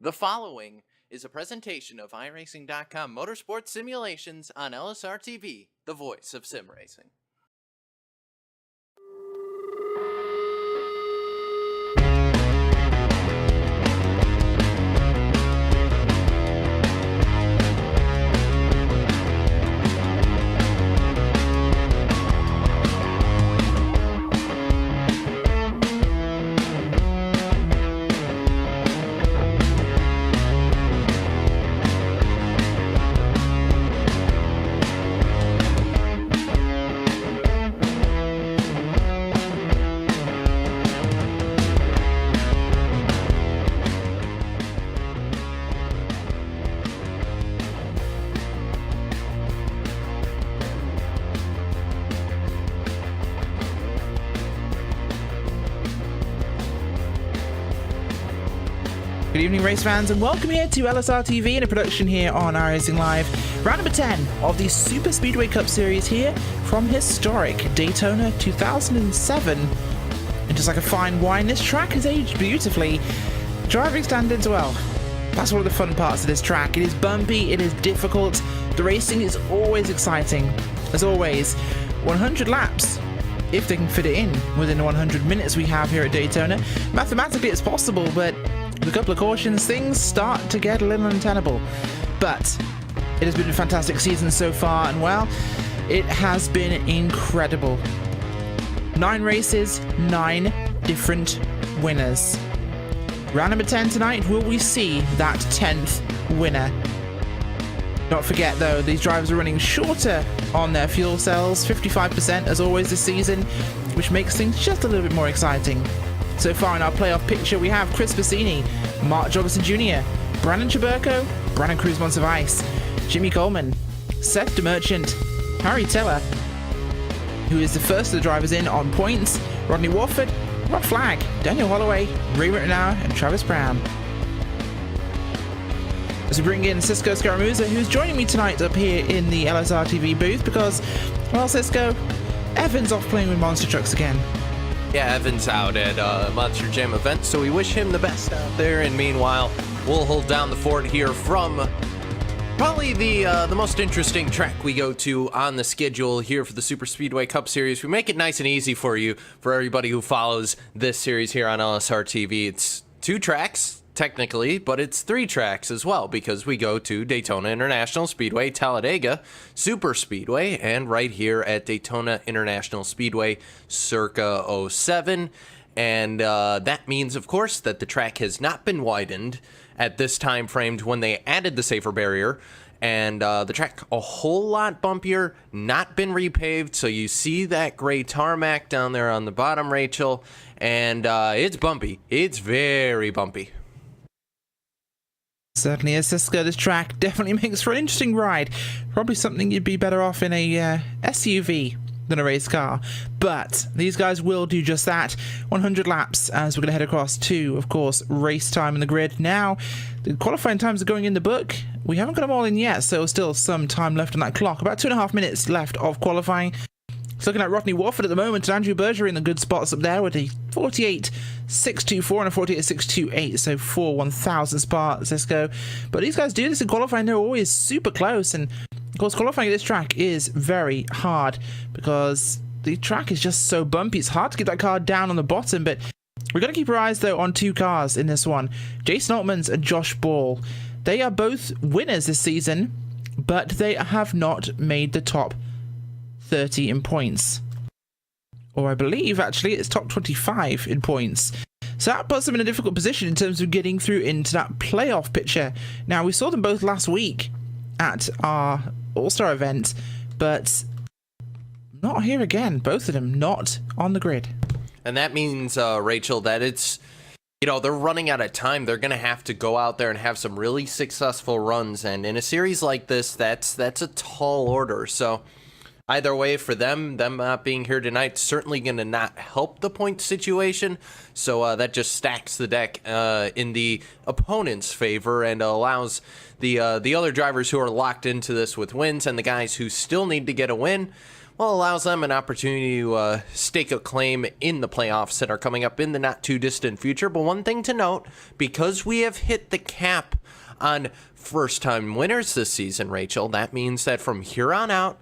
The following is a presentation of iRacing.com motorsport simulations on LSRTV, the voice of sim racing. Good evening, race fans, and welcome here to LSRTV in a production here on iRacing Live. Round number 10 of the Superspeedway Cup Series here from historic Daytona 2007. And just like a fine wine, this track has aged beautifully. Driving standards, well, that's one of the fun parts of this track. It is bumpy, it is difficult, the racing is always exciting. As always, 100 laps, if they can fit it in within the 100 minutes we have here at Daytona. Mathematically it's possible, but with a couple of cautions, things start to get a little untenable. But it has been a fantastic season so far, and well, it has been incredible. 9 races, 9 different winners. Round number 10 tonight, will we see that 10th winner? Don't forget though, these drivers are running shorter on their fuel cells, 55% as always this season, which makes things just a little bit more exciting. So far in our playoff picture, we have Chris Bassini, Mark Jobison Jr., Brandon Chaburko, Brandon Cruz-Monsivais, Jimmy Coleman, Seth DeMerchant, Harry Teller, who is the first of the drivers in on points, Rodney Warford, Rod Flagg, Daniel Holloway, Ray Rittenauer, and Travis Brown. As we bring in Cisco Scaramuza, who's joining me tonight up here in the LSRTV booth because, well, Cisco, Evan's off playing with monster trucks again. Yeah, Evan's out at Monster Jam event, so we wish him the best out there. And meanwhile, we'll hold down the fort here from probably the most interesting track we go to on the schedule here for the Superspeedway Cup Series. We make it nice and easy for you, for everybody who follows this series here on LSRTV. It's 2 tracks, technically, but it's 3 tracks as well, because we go to Daytona International Speedway, Talladega Superspeedway, and right here at Daytona International Speedway circa 07. And that means, of course, that the track has not been widened at this time framed when they added the safer barrier. And the track a whole lot bumpier, not been repaved, so you see that gray tarmac down there on the bottom, Rachel, and it's bumpy. It's very bumpy. Certainly is, Cisco. This track definitely makes for an interesting ride. Probably something you'd be better off in a SUV than a race car. But these guys will do just that. 100 laps as we're going to head across to, of course, race time in the grid. Now, the qualifying times are going in the book. We haven't got them all in yet, so still some time left on that clock. About 2.5 minutes left of qualifying. It's looking at Rodney Warford at the moment, and Andrew Berger in the good spots up there with a 48.624 and a 48.628, so 4 1,000 spot, Cisco. But these guys do this in qualifying, they're always super close, and of course qualifying at this track is very hard because the track is just so bumpy. It's hard to get that car down on the bottom, but we're going to keep our eyes though on 2 cars in this one. Jason Altmans and Josh Ball. They are both winners this season, but they have not made the top 30 in points, or I believe actually it's top 25 in points, so that puts them in a difficult position in terms of getting through into that playoff picture. Now, we saw them both last week at our All-Star event, but not here again. Both of them not on the grid, and that means Rachel, that it's, you know, they're running out of time. They're gonna have to go out there and have some really successful runs, and in a series like this, that's a tall order. So either way, for them not being here tonight, certainly going to not help the point situation. So that just stacks the deck in the opponent's favor and allows the other drivers who are locked into this with wins and the guys who still need to get a win, well, allows them an opportunity to stake a claim in the playoffs that are coming up in the not too distant future. But one thing to note, because we have hit the cap on first-time winners this season, Rachel, that means that from here on out,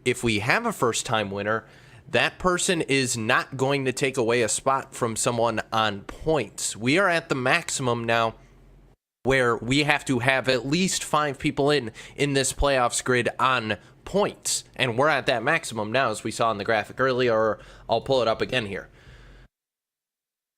if we have a first-time winner, that person is not going to take away a spot from someone on points. We are at the maximum now where we have to have at least 5 people in this playoffs grid on points. And we're at that maximum now, as we saw in the graphic earlier, or I'll pull it up again here.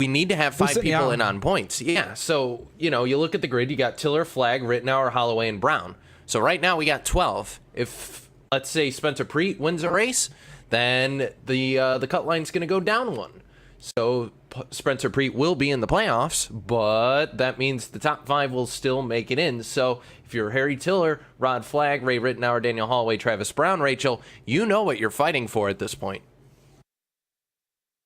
We need to have 5 people in on points. Yeah, so, you know, you look at the grid, you got Tiller, Flagg, Rittenauer, Holloway, and Brown. So right now we got 12. If, let's say, Spencer Preet wins a race, then the cut line's going to go down 1. So Spencer Preet will be in the playoffs, but that means the top 5 will still make it in. So if you're Harry Tiller, Rod Flagg, Ray Rittenauer, Daniel Holloway, Travis Brown, Rachel, you know what you're fighting for at this point.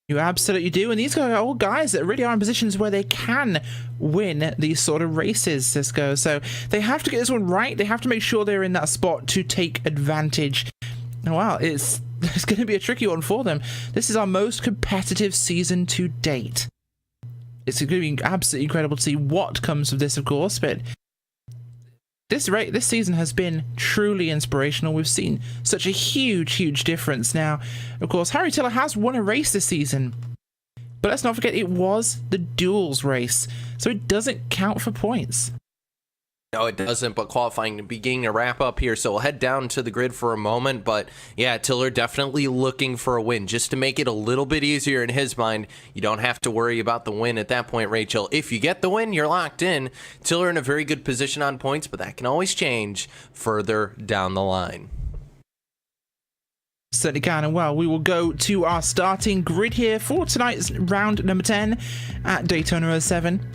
You absolutely do, and these guys are all guys that really are in positions where they can win these sort of races, Cisco. So they have to get this one right. They have to make sure they're in that spot to take advantage. And wow, it's going to be a tricky one for them. This is our most competitive season to date. It's going to be absolutely incredible to see what comes of this, of course, but this season has been truly inspirational. We've seen such a huge difference. Now, of course, Harry Tiller has won a race this season, but let's not forget it was the duels race, so it doesn't count for points. No, it doesn't, but qualifying beginning to wrap up here, so we'll head down to the grid for a moment. But yeah, Tiller definitely looking for a win, just to make it a little bit easier in his mind. You don't have to worry about the win at that point, Rachel. If you get the win, you're locked in. Tiller in a very good position on points, but that can always change further down the line. Certainly can, and well, we will go to our starting grid here for tonight's round number 10 at Daytona 07.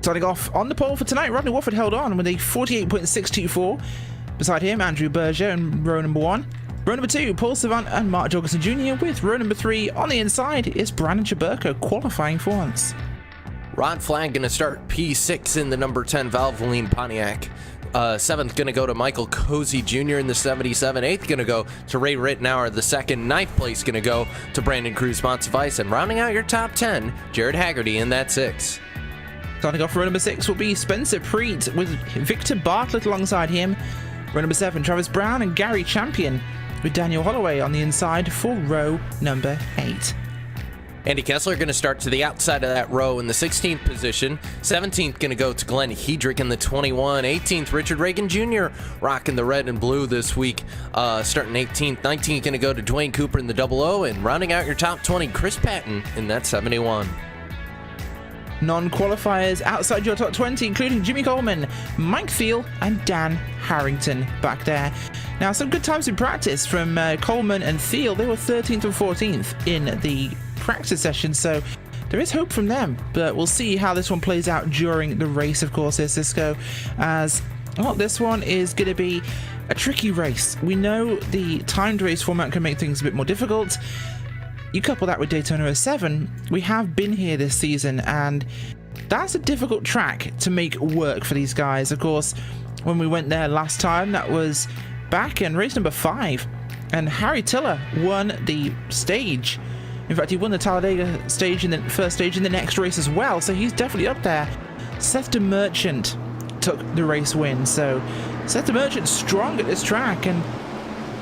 Starting off on the pole for tonight, Rodney Wofford held on with a 48.624. Beside him, Andrew Berger in row number 1. Row number 2, Paul Savant and Mark Jorgensen Jr. With row number 3 on the inside is Brandon Chaburko qualifying for once. Rod Flagg going to start P6 in the number 10 Valvoline Pontiac. 7th going to go to Michael Cozy Jr. in the 77. 8th going to go to Ray Rittenauer. The 2nd, 9th place going to go to Brandon Cruz Monsivice. And rounding out your top 10, Jared Haggerty in that 6. Starting off row number 6 will be Spencer Preet with Victor Bartlett alongside him. Row number 7, Travis Brown and Gary Champion with Daniel Holloway on the inside for row number 8. Andy Kessler going to start to the outside of that row in the 16th position. 17th going to go to Glenn Hedrick in the 21. 18th, Richard Reagan Jr. rocking the red and blue this week, starting 18th. 19th going to go to Dwayne Cooper in the 00. And rounding out your top 20, Chris Patton in that 71. Non-qualifiers outside your top 20, including Jimmy Coleman, Mike Thiel, and Dan Harrington back there. Now, some good times in practice from Coleman and Thiel. They were 13th and 14th in the practice session, so there is hope from them. But we'll see how this one plays out during the race, of course, here, Cisco, as well, this one is going to be a tricky race. We know the timed race format can make things a bit more difficult. You couple that with Daytona 07, we have been here this season, and that's a difficult track to make work for these guys. Of course, when we went there last time, that was back in race number 5, and Harry Tiller won the stage. In fact, he won the Talladega stage in the first stage in the next race as well, so he's definitely up there. Seth DeMerchant took the race win, so Seth DeMerchant strong at this track, and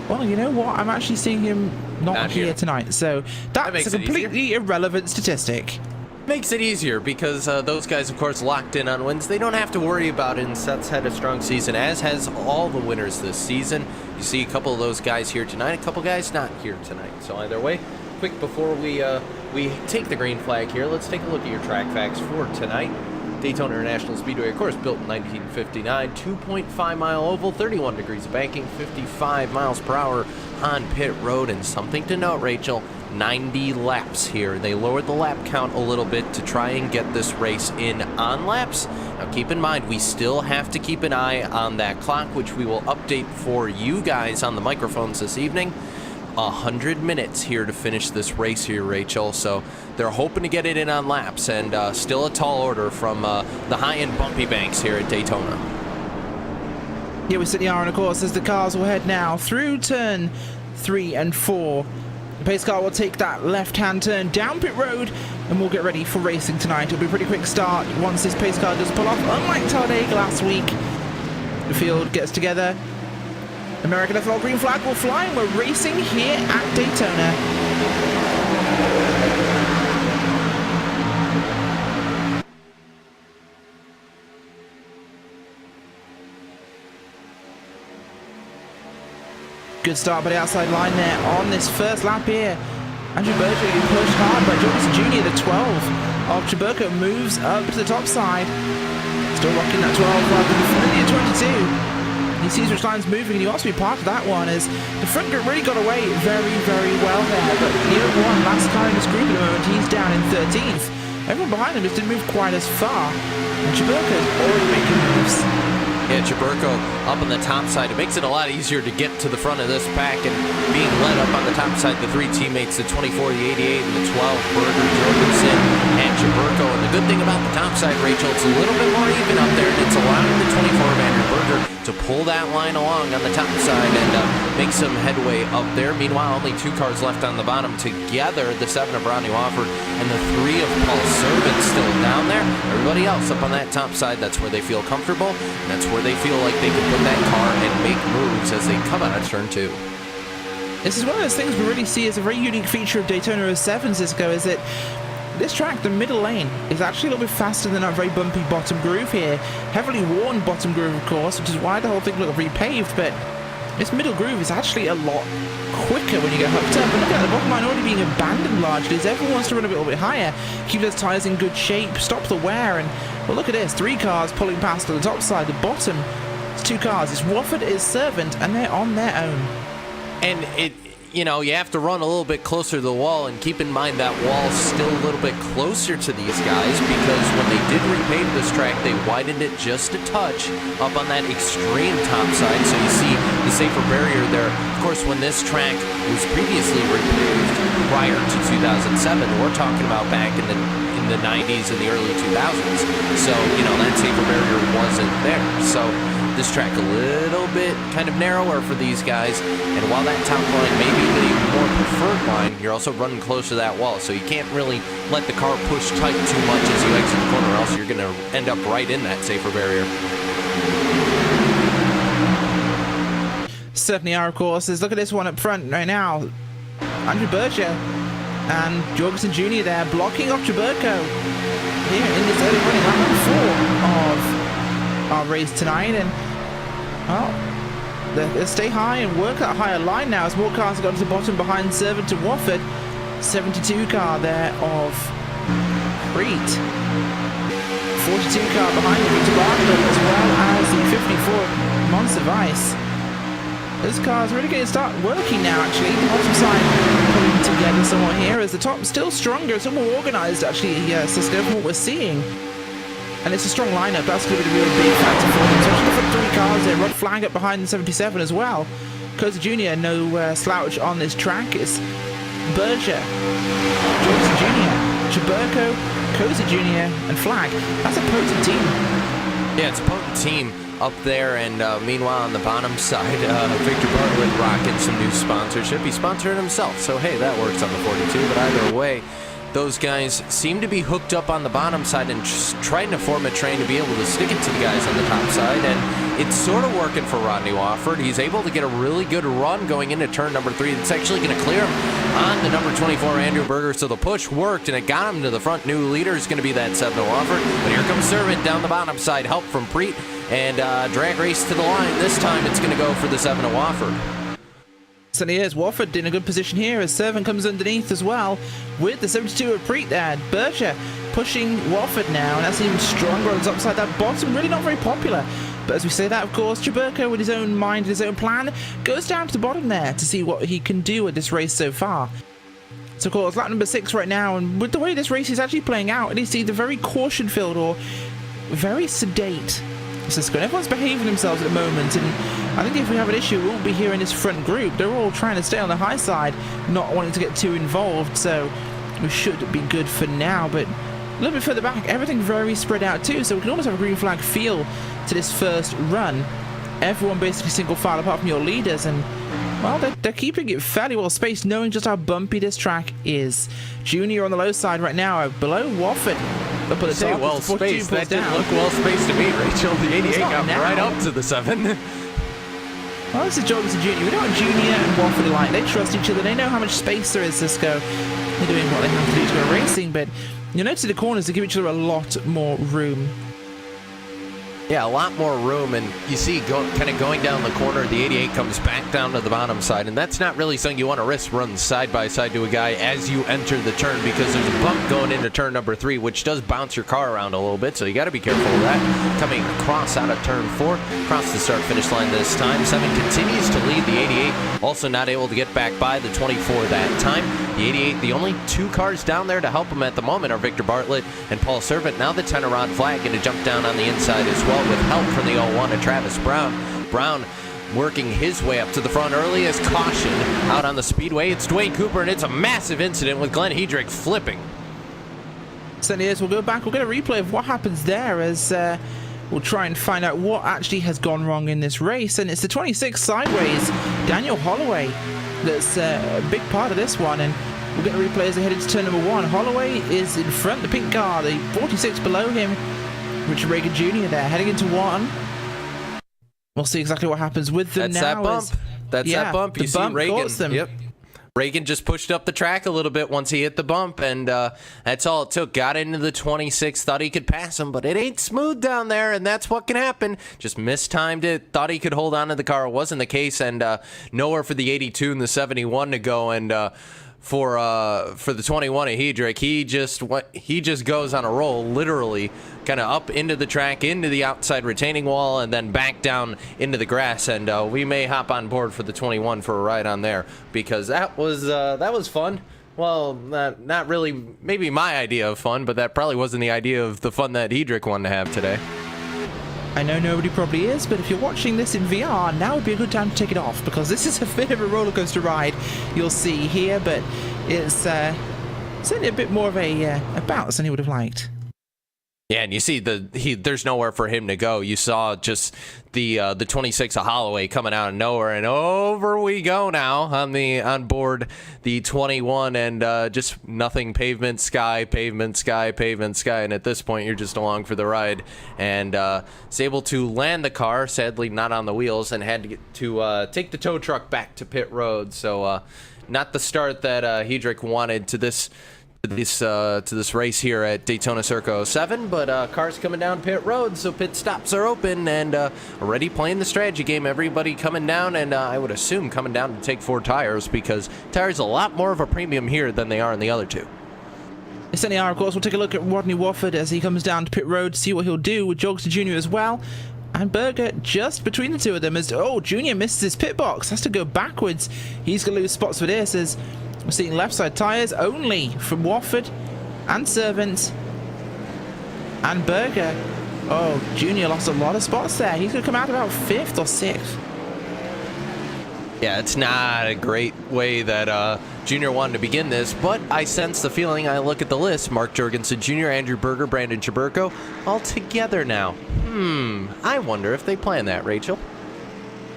well, you know what? I'm actually seeing him not here tonight, so that's a completely irrelevant statistic. Makes it easier because those guys, of course, locked in on wins. They don't have to worry about it, and Seth's had a strong season, as has all the winners this season. You see a couple of those guys here tonight, a couple guys not here tonight. So either way, quick before we take the green flag here, let's take a look at your track facts for tonight. Daytona International Speedway, of course, built in 1959, 2.5-mile oval, 31 degrees of banking, 55 miles per hour on pit road, and something to note, Rachel, 90 laps here. They lowered the lap count a little bit to try and get this race in on laps. Now keep in mind, we still have to keep an eye on that clock, which we will update for you guys on the microphones this evening. 100 minutes here to finish this race here, Rachel, so they're hoping to get it in on laps, and still a tall order from the high-end bumpy banks here at Daytona. Yeah, we certainly are, and of course, as the cars will head now through turn 3, and 4. The pace car will take that left-hand turn down pit road, and we'll get ready for racing tonight. It'll be a pretty quick start once this pace car does pull off, unlike Talladega last week. The field gets together. American FL green flag will fly, and we're racing here at Daytona. Good start by the outside line there on this first lap here. Andrew Berger getting pushed hard by Jorgensen Jr. The 12 of Chaburko moves up to the top side. Still rocking that 12 rather than familiar 22. He sees which line's moving and he wants to be part of that one as the front group really got away very, very well there. But Neo one, last car in this group at the moment, he's down in 13th. Everyone behind him just didn't move quite as far. And Chaburko's already making moves. Yeah, Chaburko up on the top side. It makes it a lot easier to get to the front of this pack, and being led up on the top side, the 3 teammates, the 24, the 88, and the 12, Berger, Jorgensen, and Chaburko. And the good thing about the top side, Rachel, it's a little bit more even up there, and it's allowing the 24 of Andrew Berger to pull that line along on the top side and make some headway up there. Meanwhile, only 2 cars left on the bottom. Together, the 7 of Rodney Wofford and the 3 of Paul Servant still down there. Everybody else up on that top side, that's where they feel comfortable, and that's where they feel like they can put that car and make moves as they come out of turn 2. This is one of those things we really see as a very unique feature of Daytona 07, Cisco, is that this track, the middle lane, is actually a little bit faster than our very bumpy bottom groove here. Heavily worn bottom groove, of course, which is why the whole thing looked repaved, but this middle groove is actually a lot quicker when you get hooked up. And look at the bottom line already being abandoned largely as everyone wants to run a little bit higher, keep those tyres in good shape, stop the wear, and well, look at this, 3 cars pulling past on the top side. The bottom, it's 2 cars. It's Wofford, it's Servant, and they're on their own. And you know, you have to run a little bit closer to the wall, and keep in mind that wall's still a little bit closer to these guys because when they did repave this track, they widened it just a touch up on that extreme top side. So you see the safer barrier there. Of course, when this track was previously repaved prior to 2007, we're talking about back in the 90s and the early 2000s. So, you know, that safer barrier wasn't there. So this track a little bit kind of narrower for these guys, and while that top line may be the more preferred line, you're also running close to that wall, so you can't really let the car push tight too much as you exit the corner, or else you're going to end up right in that safer barrier. Certainly are, of course. Look at this one up front right now. Andrew Berger and Jorgensen Jr. there blocking off Chaburko here in this early running lap 4 of our race tonight, and well, they'll stay high and work that higher line now as more cars have got to the bottom behind Servant to Wofford. 72 car there of Preet. 42 car behind him to Bartlett, as well as the 54 Monster Vice. This car's really going to start working now, actually. The bottom side pulling together somewhat here as the top still stronger, it's more organised actually, Cisco, from what we're seeing. And it's a strong lineup. That's going to be the real big factor for them. So the front 3 cars there. Rod Flag up behind the 77 as well. Koza Jr. no slouch on this track. It's Berger, Jorgensen Jr., Chaburko, Koza Jr. and Flag. That's a potent team. Yeah, it's a potent team up there, and meanwhile on the bottom side, Victor Bartlett rocking some new sponsorship. He sponsored himself, so hey, that works on the 42, but either way, those guys seem to be hooked up on the bottom side and just trying to form a train to be able to stick it to the guys on the top side, and it's sort of working for Rodney Wofford. He's able to get a really good run going into turn number 3. It's actually going to clear him on the number 24, Andrew Berger, so the push worked, and it got him to the front. New leader is going to be that 7 of Wofford, but here comes Servant down the bottom side, help from Preet, and drag race to the line. This time it's going to go for the 7 of Wofford. Certainly is. Wofford in a good position here as Servant comes underneath as well with the 72 of Preet there. Berger pushing Wofford now, and that's even stronger on the top side. That bottom really not very popular. But as we say that, of course, Chaburko with his own mind, his own plan, goes down to the bottom there to see what he can do with this race so far. So of course, lap number 6 right now, and with the way this race is actually playing out, it is either very caution-filled or very sedate. Cisco. Everyone's behaving themselves at the moment, and I think if we have an issue, we'll be here in this front group. They're all trying to stay on the high side, not wanting to get too involved, so we should be good for now. But a little bit further back, everything very spread out too, so we can almost have a green flag feel to this first run. Everyone basically single file apart from your leaders, and well, they're keeping it fairly well spaced, knowing just how bumpy this track is. Junior on the low side right now, below Wofford. Up at the top, well spaced. That didn't look well spaced to me, Rachel. The 88 got right up to the 7. Well, this is Jorgensen Junior. We know what Junior and Wofford are like. They trust each other. They know how much space there is, Cisco. They're doing what they have to do to go racing, but you notice in the corners, they give each other a lot more room. Yeah, a lot more room, and you see kind of going down the corner, the 88 comes back down to the bottom side, and that's not really something you want to risk running side by side to a guy as you enter the turn, because there's a bump going into turn number 3, which does bounce your car around a little bit, so you got to be careful of that. Coming across out of turn 4, across the start-finish line this time. 7 continues to lead the 88, also not able to get back by the 24 that time. The 88, the only 2 cars down there to help him at the moment are Victor Bartlett and Paul Servant. Now the 10 Rod Flag going to jump down on the inside as well, with help from the 01 of Travis Brown. Brown working his way up to the front early as caution out on the speedway. It's Dwayne Cooper, and it's a massive incident with Glenn Hedrick flipping. Certainly is. We'll go back. We'll get a replay of what happens there as we'll try and find out what actually has gone wrong in this race. And it's the 26 sideways, Daniel Holloway, that's a big part of this one. And we'll get the replay as they head into turn number 1. Holloway is in front, the pink car, the 46 below him. Richard Reagan Jr. there, heading into 1. We'll see exactly what happens with them That's now. That bump. That's that bump. You see Reagan. Yep. Reagan just pushed up the track a little bit once he hit the bump, and that's all it took. Got into the 26, thought he could pass him, but it ain't smooth down there, and that's what can happen. Just mistimed it, thought he could hold on to the car. It wasn't the case, and nowhere for the 82 and the 71 to go, and for the 21 of Hedrick, he just goes on a roll, literally kind of up into the track, into the outside retaining wall, and then back down into the grass. And we may hop on board for the 21 for a ride on there, because that was fun. Well, not really, maybe my idea of fun, but that probably wasn't the idea of the fun that Hedrick wanted to have today. I know nobody probably is, but if you're watching this in VR, now would be a good time to take it off, because this is a bit of a roller coaster ride you'll see here, but it's certainly a bit more of a bounce than he would have liked. Yeah, and you see there's nowhere for him to go. You saw just the 26 of Holloway coming out of nowhere, and over we go now on board the 21, and just nothing, pavement, sky, pavement, sky, pavement, sky, and at this point you're just along for the ride, and is able to land the car, sadly not on the wheels, and had to get to take the tow truck back to pit road. So not the start that Hedrick wanted to this race here at Daytona Circa 07, but cars coming down pit road, so pit stops are open, and already playing the strategy game. Everybody coming down, and I would assume coming down to take 4 tires, because tires a lot more of a premium here than they are in the other 2. They certainly are. Of course, we'll take a look at Rodney Wofford as he comes down to pit road to see what he'll do with Jorgensen Jr. as well. And Berger just between the two of them as Junior misses his pit box, has to go backwards. He's going to lose spots for this as we're seeing left side tyres only from Wofford and Servant and Berger. Oh, Junior lost a lot of spots there. He's going to come out about 5th or 6th. Yeah, it's not a great way that Junior wanted to begin this, but I sense the feeling. I look at the list. Mark Jorgensen Jr., Andrew Berger, Brandon Chaburko, all together now. I wonder if they planned that, Rachel.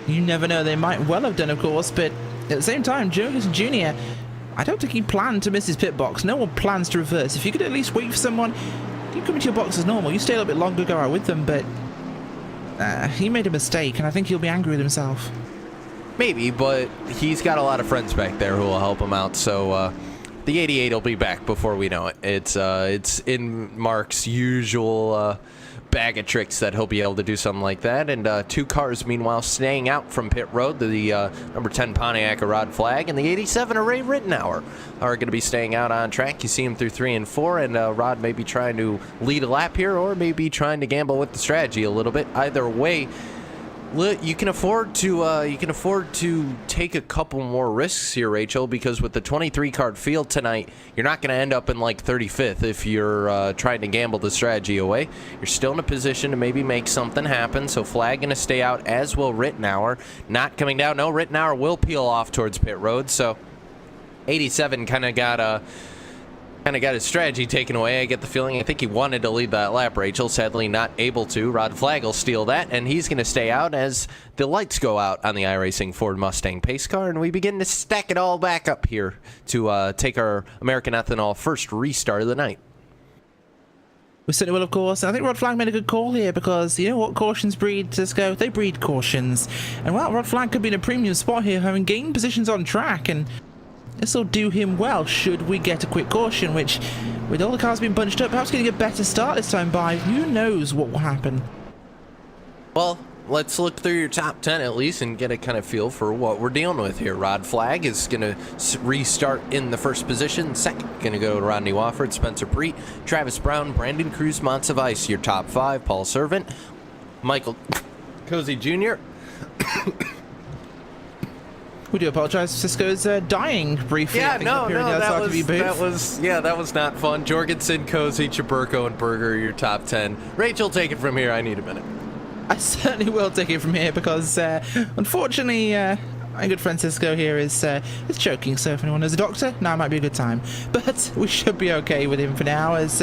You never know. They might well have done, of course, but at the same time, Jorgensen Jr., I don't think he planned to miss his pit box. No one plans to reverse. If you could at least wait for someone, you come into your box as normal. You stay a little bit longer, go out with them, but he made a mistake, and I think he'll be angry with himself. Maybe, but he's got a lot of friends back there who will help him out, so the 88 will be back before we know it. It's in Mark's usual bag of tricks that he'll be able to do something like that. And 2 cars, meanwhile, staying out from pit road. The number 10 Pontiac Rod Flag and the 87 Ray Rittenauer are going to be staying out on track. You see him through 3 and 4, and Rod may be trying to lead a lap here, or maybe trying to gamble with the strategy a little bit. Either way, you can afford to take a couple more risks here, Rachel, because with the 23 card field tonight, you're not going to end up in like 35th if you're trying to gamble the strategy away. You're still in a position to maybe make something happen, so Flag going to stay out, as will Rittenauer. Not coming down. No, Rittenauer will peel off towards pit road, so 87 kind of got Kind of got his strategy taken away. I get the feeling, I think he wanted to lead that lap, Rachel. Sadly not able to. Rod Flag will steal that, and he's going to stay out as the lights go out on the iRacing Ford Mustang pace car, and we begin to stack it all back up here to take our American Ethanol first restart of the night. We certainly will, of course. I think Rod Flag made a good call here because you know what cautions breed, Cisco? They breed cautions. And well, Rod Flag could be in a premium spot here, having gained positions on track, and this will do him well should we get a quick caution, which, with all the cars being bunched up, perhaps getting a better start this time by. Who knows what will happen? Well, let's look through your top 10 at least and get a kind of feel for what we're dealing with here. Rod Flag is going to restart in the first position. Second, going to go to Rodney Wofford, Spencer Preet, Travis Brown, Brandon Cruz, Montsevice. Your top 5, Paul Servant, Michael Cozy Jr. We do apologize. Cisco's dying briefly. Yeah, no, that was not fun. Jorgensen, Cozy, Chaburko, and Berger, your top 10. Rachel, take it from here. I need a minute. I certainly will take it from here because, unfortunately, my good friend Cisco here is choking. So if anyone knows a doctor, now might be a good time. But we should be okay with him for now as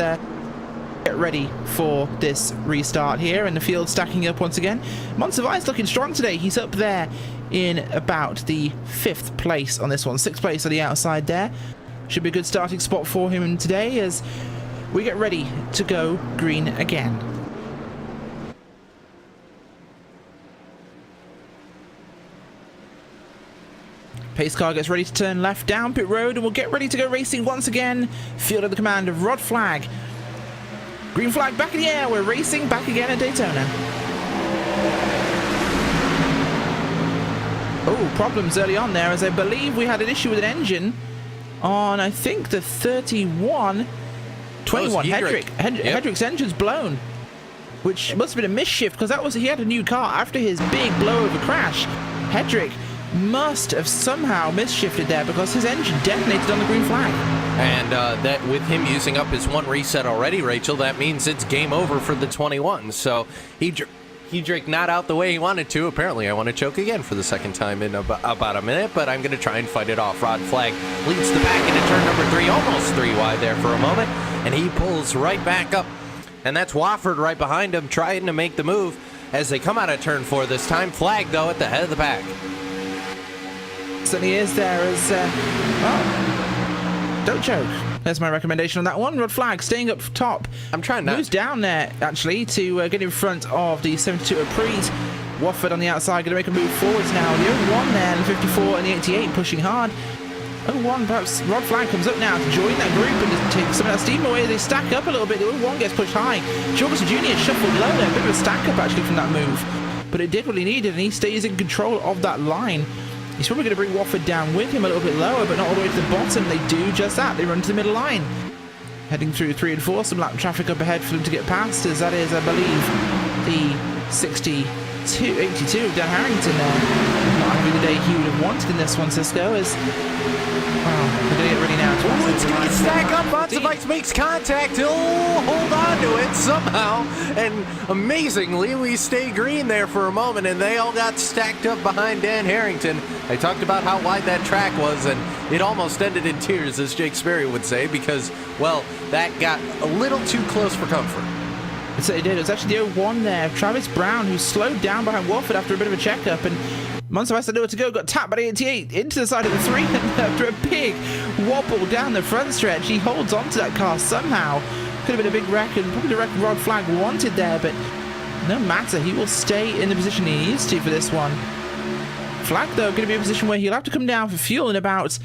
get ready for this restart here, and the field stacking up once again. Montsevice looking strong today. He's up there in about the 5th place on this one. 6th place on the outside there. Should be a good starting spot for him today as we get ready to go green again. Pace car gets ready to turn left down pit road, and we'll get ready to go racing once again. Field at the command of Rod Flag. Green flag back in the air. We're racing back again at Daytona. Oh, problems early on there, as I believe we had an issue with an engine on, I think, the 31. 21. Hedrick's engine's blown, which must have been a misshift because he had a new car after his big blowover crash. Hedrick must have somehow misshifted there because his engine detonated on the green flag. And that with him using up his 1 reset already, Rachel, that means it's game over for the 21. So he drank not out the way he wanted to. Apparently, I want to choke again for the 2nd time in about a minute, but I'm going to try and fight it off. Rod Flag leads the pack into turn number 3, almost 3 wide there for a moment, and he pulls right back up. And that's Wofford right behind him, trying to make the move as they come out of turn 4 this time. Flag, though, at the head of the pack. Certainly is there as, don't choke. That's my recommendation on that one. Rod Flag staying up top. I'm trying not. Moves down there, actually, to get in front of the 72 Preet. Wofford on the outside, going to make a move forwards now. The 01 there, and the 54 and the 88 pushing hard. 01, perhaps Rod Flag comes up now to join that group and just take some of that steam away. They stack up a little bit. The 01 gets pushed high. Jorgensen Jr. shuffled low there. A bit of a stack up, actually, from that move. But it did what he needed, and he stays in control of that line. He's probably going to bring Wofford down with him a little bit lower, but not all the way to the bottom. They do just that. They run to the middle line. Heading through 3 and 4, some lap traffic up ahead for them to get past, as that is, I believe, the 82 of Dan Harrington there. Not having the day he would have wanted in this one, Cisco, as... Wow, we're going to get ready now. It's going to stack up. Montsevice makes contact. He'll hold on to it somehow. And amazingly, we stay green there for a moment, and they all got stacked up behind Dan Harrington. I talked about how wide that track was, and it almost ended in tears, as Jake Sperry would say, because, well, that got a little too close for comfort. It did. It was actually the 01 there. Travis Brown, who slowed down behind Wofford after a bit of a checkup, and Montsevice had nowhere to go, got tapped by the 88 into the side of the 3, and after a big wobble down the front stretch, he holds onto that car somehow. Could have been a big wreck, and probably the wreck Rod Flag wanted there, but no matter, he will stay in the position he needs to for this one. Flag, though, going to be in a position where he'll have to come down for fuel in about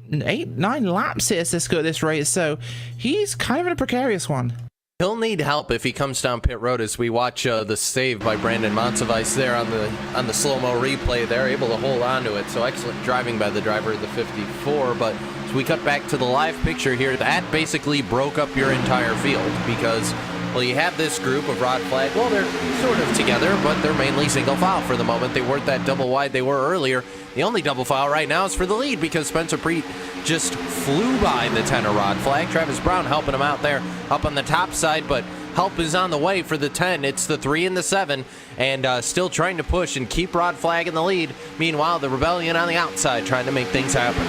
8-9 laps here, Cisco, at this rate, so he's kind of in a precarious one. He'll need help if he comes down pit road, as we watch the save by Brandon Montsevice there on the slow-mo replay. They're able to hold on to it, so excellent driving by the driver of the 54. But as we cut back to the live picture here, that basically broke up your entire field because, well, you have this group of Rod Flag. Well, they're sort of together, but they're mainly single file for the moment. They weren't that double wide they were earlier. The only double file right now is for the lead because Spencer Preet just flew by the 10 of Rod Flag. Travis Brown helping him out there up on the top side, but help is on the way for the 10. It's the 3 and the 7, and still trying to push and keep Rod Flag in the lead. Meanwhile, the Rebellion on the outside trying to make things happen.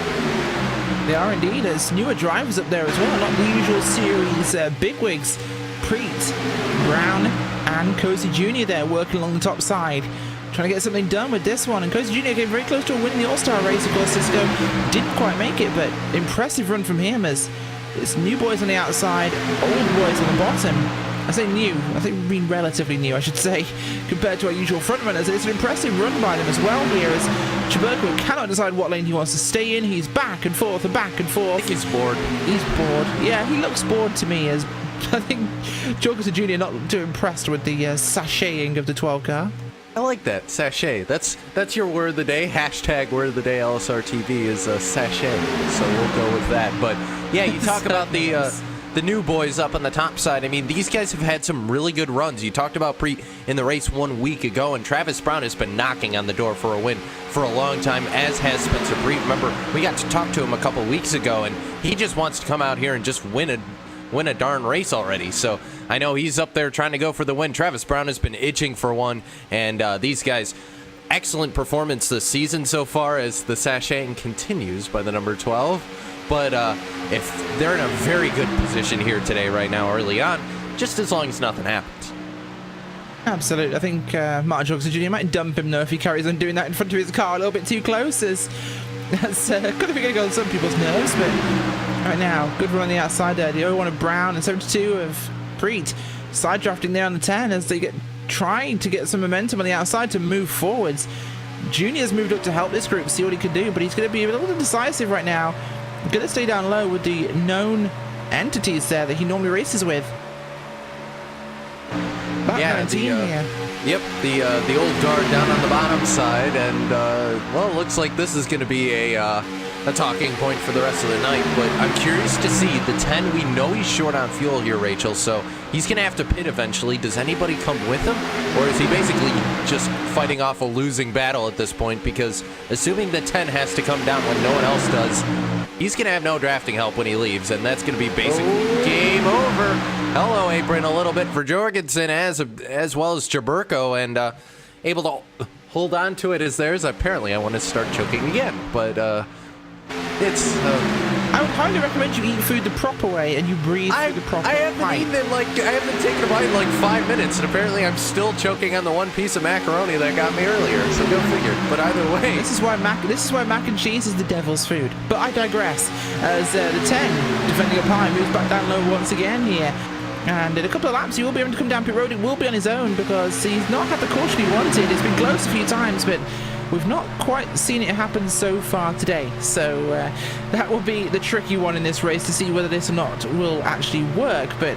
They are indeed. There's newer drivers up there as well, not the usual series bigwigs. Preet, Brown, and Cozy Jr. there working along the top side, trying to get something done with this one. And Cozy Jr. came very close to winning the All-Star race. Of course, Cisco didn't quite make it, but impressive run from him as it's new boys on the outside, old boys on the bottom. I say new, I think we mean relatively new, I should say, compared to our usual front runners. It's an impressive run by them as well here, as Chaburko cannot decide what lane he wants to stay in. He's back and forth and back and forth. I think he's bored. He's bored. Yeah, he looks bored to me, as I think Jorgensen Jr. not too impressed with the sashaying of the 12 car. I like that, sachet. That's your word of the day. Hashtag word of the day LSRTV is sachet. So we'll go with that. But yeah, you talk about the new boys up on the top side. I mean, these guys have had some really good runs. You talked about Preet in the race 1 week ago, and Travis Brown has been knocking on the door for a win for a long time, as has Spencer Preet. Remember, we got to talk to him a couple weeks ago, and he just wants to come out here and just win a darn race already. So I know he's up there trying to go for the win. Travis Brown has been itching for one, and these guys, excellent performance this season so far as the sashaying continues by the number 12. But if they're in a very good position here today right now early on, just as long as nothing happens. Absolutely. I think Martin Jorgensen Jr. might dump him though if he carries on doing that in front of his car a little bit too close, as that's going to be going to go on some people's nerves. But right now, good run on the outside there. The 01 of Brown and 72 of Preet. Side drafting there on the 10 as they get trying to get some momentum on the outside to move forwards. Junior's moved up to help this group, see what he can do, but he's going to be a little indecisive right now. Going to stay down low with the known entities there that he normally races with. About 19 here. Yep, the old guard down on the bottom side, and well, it looks like this is going to be a talking point for the rest of the night. But I'm curious to see the 10. We know he's short on fuel here, Rachel, so he's going to have to pit eventually. Does anybody come with him, or is he basically just fighting off a losing battle at this point? Because assuming the 10 has to come down when no one else does, he's going to have no drafting help when he leaves, and that's going to be basically game over. Hello, apron a little bit for Jorgensen as well as Chaburko, and able to hold on to it as theirs. Apparently, I want to start choking again, but it's... I would highly recommend you eat food the proper way and you breathe through the proper way. I haven't taken a bite in like 5 minutes, and apparently I'm still choking on the one piece of macaroni that got me earlier, so go figure. But either way... This is why mac and cheese is the devil's food. But I digress, as the 10, defending up high, moves back down low once again here. And in a couple of laps, he will be able to come down pit road. It will be on his own because he's not had the caution he wanted. It's been close a few times, but we've not quite seen it happen so far today. So that will be the tricky one in this race to see whether this or not will actually work. But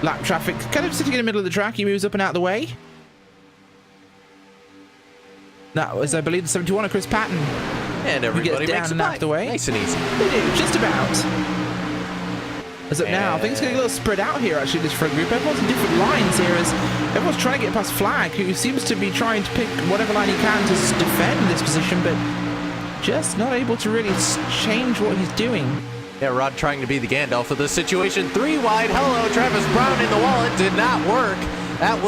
lap traffic kind of sitting in the middle of the track. He moves up and out of the way. That was, I believe, the 71 of Chris Patton. And everybody down makes and out of the way. Nice and easy. They do, just about. As up now, things getting a little spread out here actually, this front group. Everyone's in different lines here as everyone's trying to get past Flag, who seems to be trying to pick whatever line he can to defend this position, but just not able to really change what he's doing. Yeah, Rod trying to be the Gandalf of this situation. 3 wide. Hello, Travis Brown in the wall. It did not work. That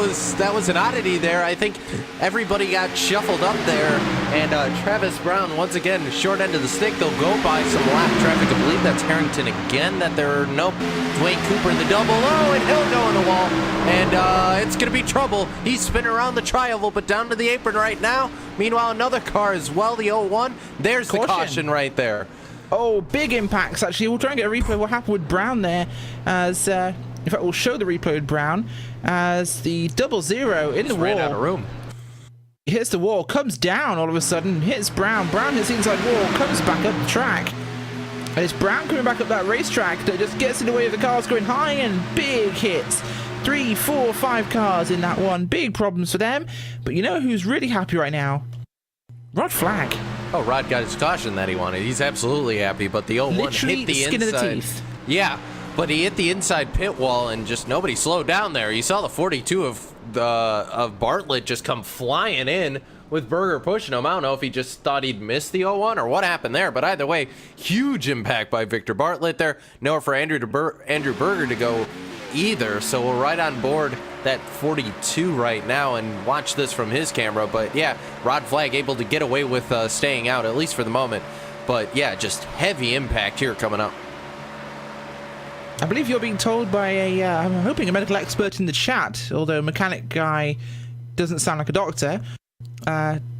was an oddity there. I think everybody got shuffled up there, and Travis Brown once again short end of the stick. They'll go by some lap traffic. I believe that's Harrington again. Dwayne Cooper in the double. Oh, and he'll go in the wall, and it's gonna be trouble. He's spinning around the tri-oval, but down to the apron right now. Meanwhile, another car as well, the 01. There's the caution right there. Oh, big impacts actually. We'll try and get a replay of what happened with Brown there, as in fact, we'll show the replay with Brown as the 00 in the wall. Ran out of room. Hits the wall, comes down all of a sudden, hits Brown. Brown hits the inside wall, comes back up the track. And it's Brown coming back up that racetrack that just gets in the way of the cars going high, and big hits. 3, 4, 5 cars in that one. Big problems for them. But you know who's really happy right now? Rod Flag. Oh, Rod got his caution that he wanted. He's absolutely happy, but the 01 literally hit the skin inside. Of the teeth. Yeah, but he hit the inside pit wall, and just nobody slowed down there. You saw the 42 of Bartlett just come flying in with Berger pushing him. I don't know if he just thought he'd miss the 01 or what happened there, but either way, huge impact by Victor Bartlett there. Nowhere for Andrew Berger to go either, so we're right on board that 42 right now and watch this from his camera. But yeah, Rod Flag able to get away with staying out, at least for the moment. But yeah, just heavy impact here coming up. I believe you're being told by I'm hoping a medical expert in the chat, although mechanic guy doesn't sound like a doctor.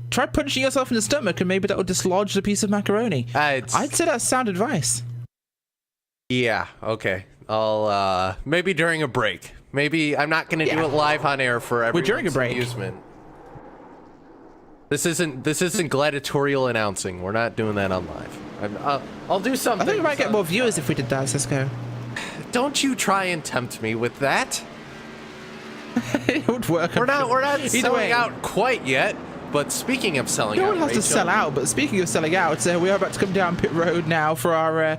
Try punching yourself in the stomach and maybe that will dislodge the piece of macaroni. I'd say that's sound advice. Yeah, okay. I'll, maybe during a break. Maybe I'm not going to do it live on air for everyone's amusement. This isn't gladiatorial announcing. We're not doing that on live. I'll do something. I think we might get more viewers if we did that, Cisco. Don't you try and tempt me with that. It would work. We're not selling out quite yet. But speaking of selling out, no one has to sell out. But speaking of selling out, we are about to come down pit road now for our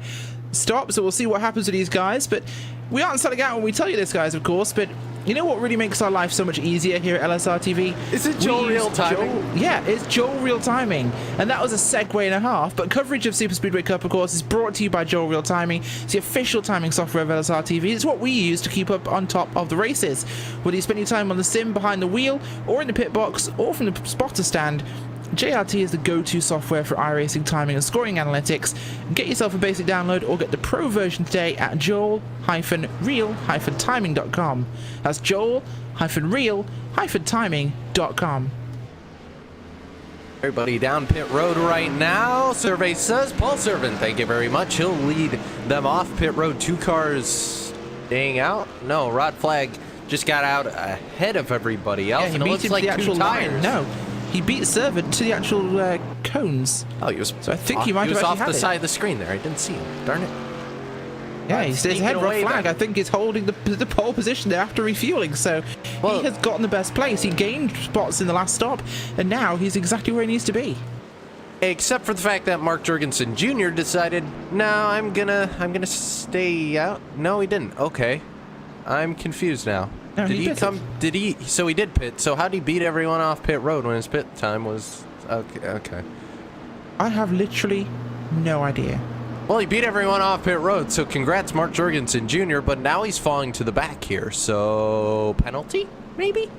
stop. So we'll see what happens with these guys. But we aren't selling out when we tell you this, guys, of course. But you know what really makes our life so much easier here at LSRTV? Is it Joel Real Timing? Yeah, it's Joel Real Timing. And that was a segue and a half. But coverage of Superspeedway Cup, of course, is brought to you by Joel Real Timing. It's the official timing software of LSRTV. It's what we use to keep up on top of the races. Whether you spend your time on the sim behind the wheel, or in the pit box, or from the spotter stand, JRT is the go-to software for iRacing timing and scoring analytics. Get yourself a basic download or get the pro version today at joel-real-timing.com. That's joel-real-timing.com. Everybody down pit road right now. Survey says Paul Servant, thank you very much. He'll lead them off pit road. 2 cars staying out. No, Rod Flag just got out ahead of everybody else. Yeah, and it looks like 2 tires. No. He beat Servant to the actual cones. Oh, he was. So I think he might have off the had side of the screen there. I didn't see him. Darn it. Yeah, he stays ahead. Red flag. I think is holding the pole position there after refueling. So he has gotten the best place. He gained spots in the last stop, and now he's exactly where he needs to be. Except for the fact that Mark Jurgensen Jr. decided, no, I'm gonna stay out. No, he didn't. Okay, I'm confused now. No, did he come? Did he? So he did pit. So how did he beat everyone off pit road when his pit time was? Okay. I have literally no idea. Well, he beat everyone off pit road. So congrats, Mark Jurgensen Jr. But now he's falling to the back here. So penalty, maybe.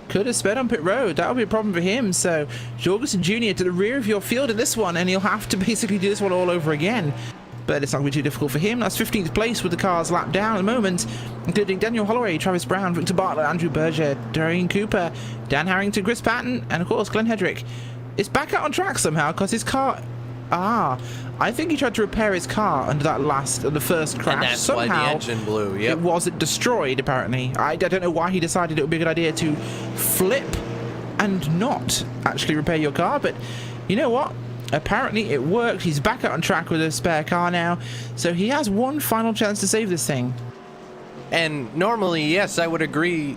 Could have sped on pit road. That would be a problem for him. So Jorgensen Jr. to the rear of your field in this one, and he'll have to basically do this one all over again. But it's not going to be too difficult for him. That's 15th place with the cars lapped down at the moment, including Daniel Holloway, Travis Brown, Victor Bartlett, Andrew Berger, Darian Cooper, Dan Harrington, Chris Patton, and of course Glenn Hedrick. It's back out on track somehow because his car... I think he tried to repair his car under the first crash. And that's somehow, why the engine blew. Yep. It wasn't destroyed, apparently. I don't know why he decided it would be a good idea to flip and not actually repair your car, but you know what? Apparently it worked. He's back out on track with a spare car now, so he has one final chance to save this thing. And normally, yes, I would agree.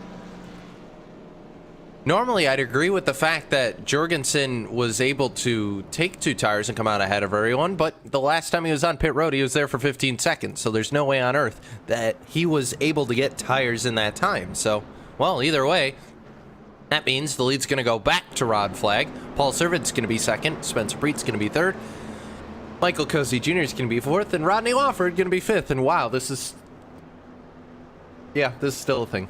Normally, I'd agree with the fact that Jorgensen was able to take 2 tires and come out ahead of everyone, but the last time he was on pit road, he was there for 15 seconds, so there's no way on earth that he was able to get tires in that time. So, well, either way, that means the lead's going to go back to Rod Flag. Paul Servant's going to be second. Spencer Breed's going to be third. Michael Cozy Jr. is going to be fourth. And Rodney Wofford going to be fifth. And wow, this is... Yeah, this is still a thing.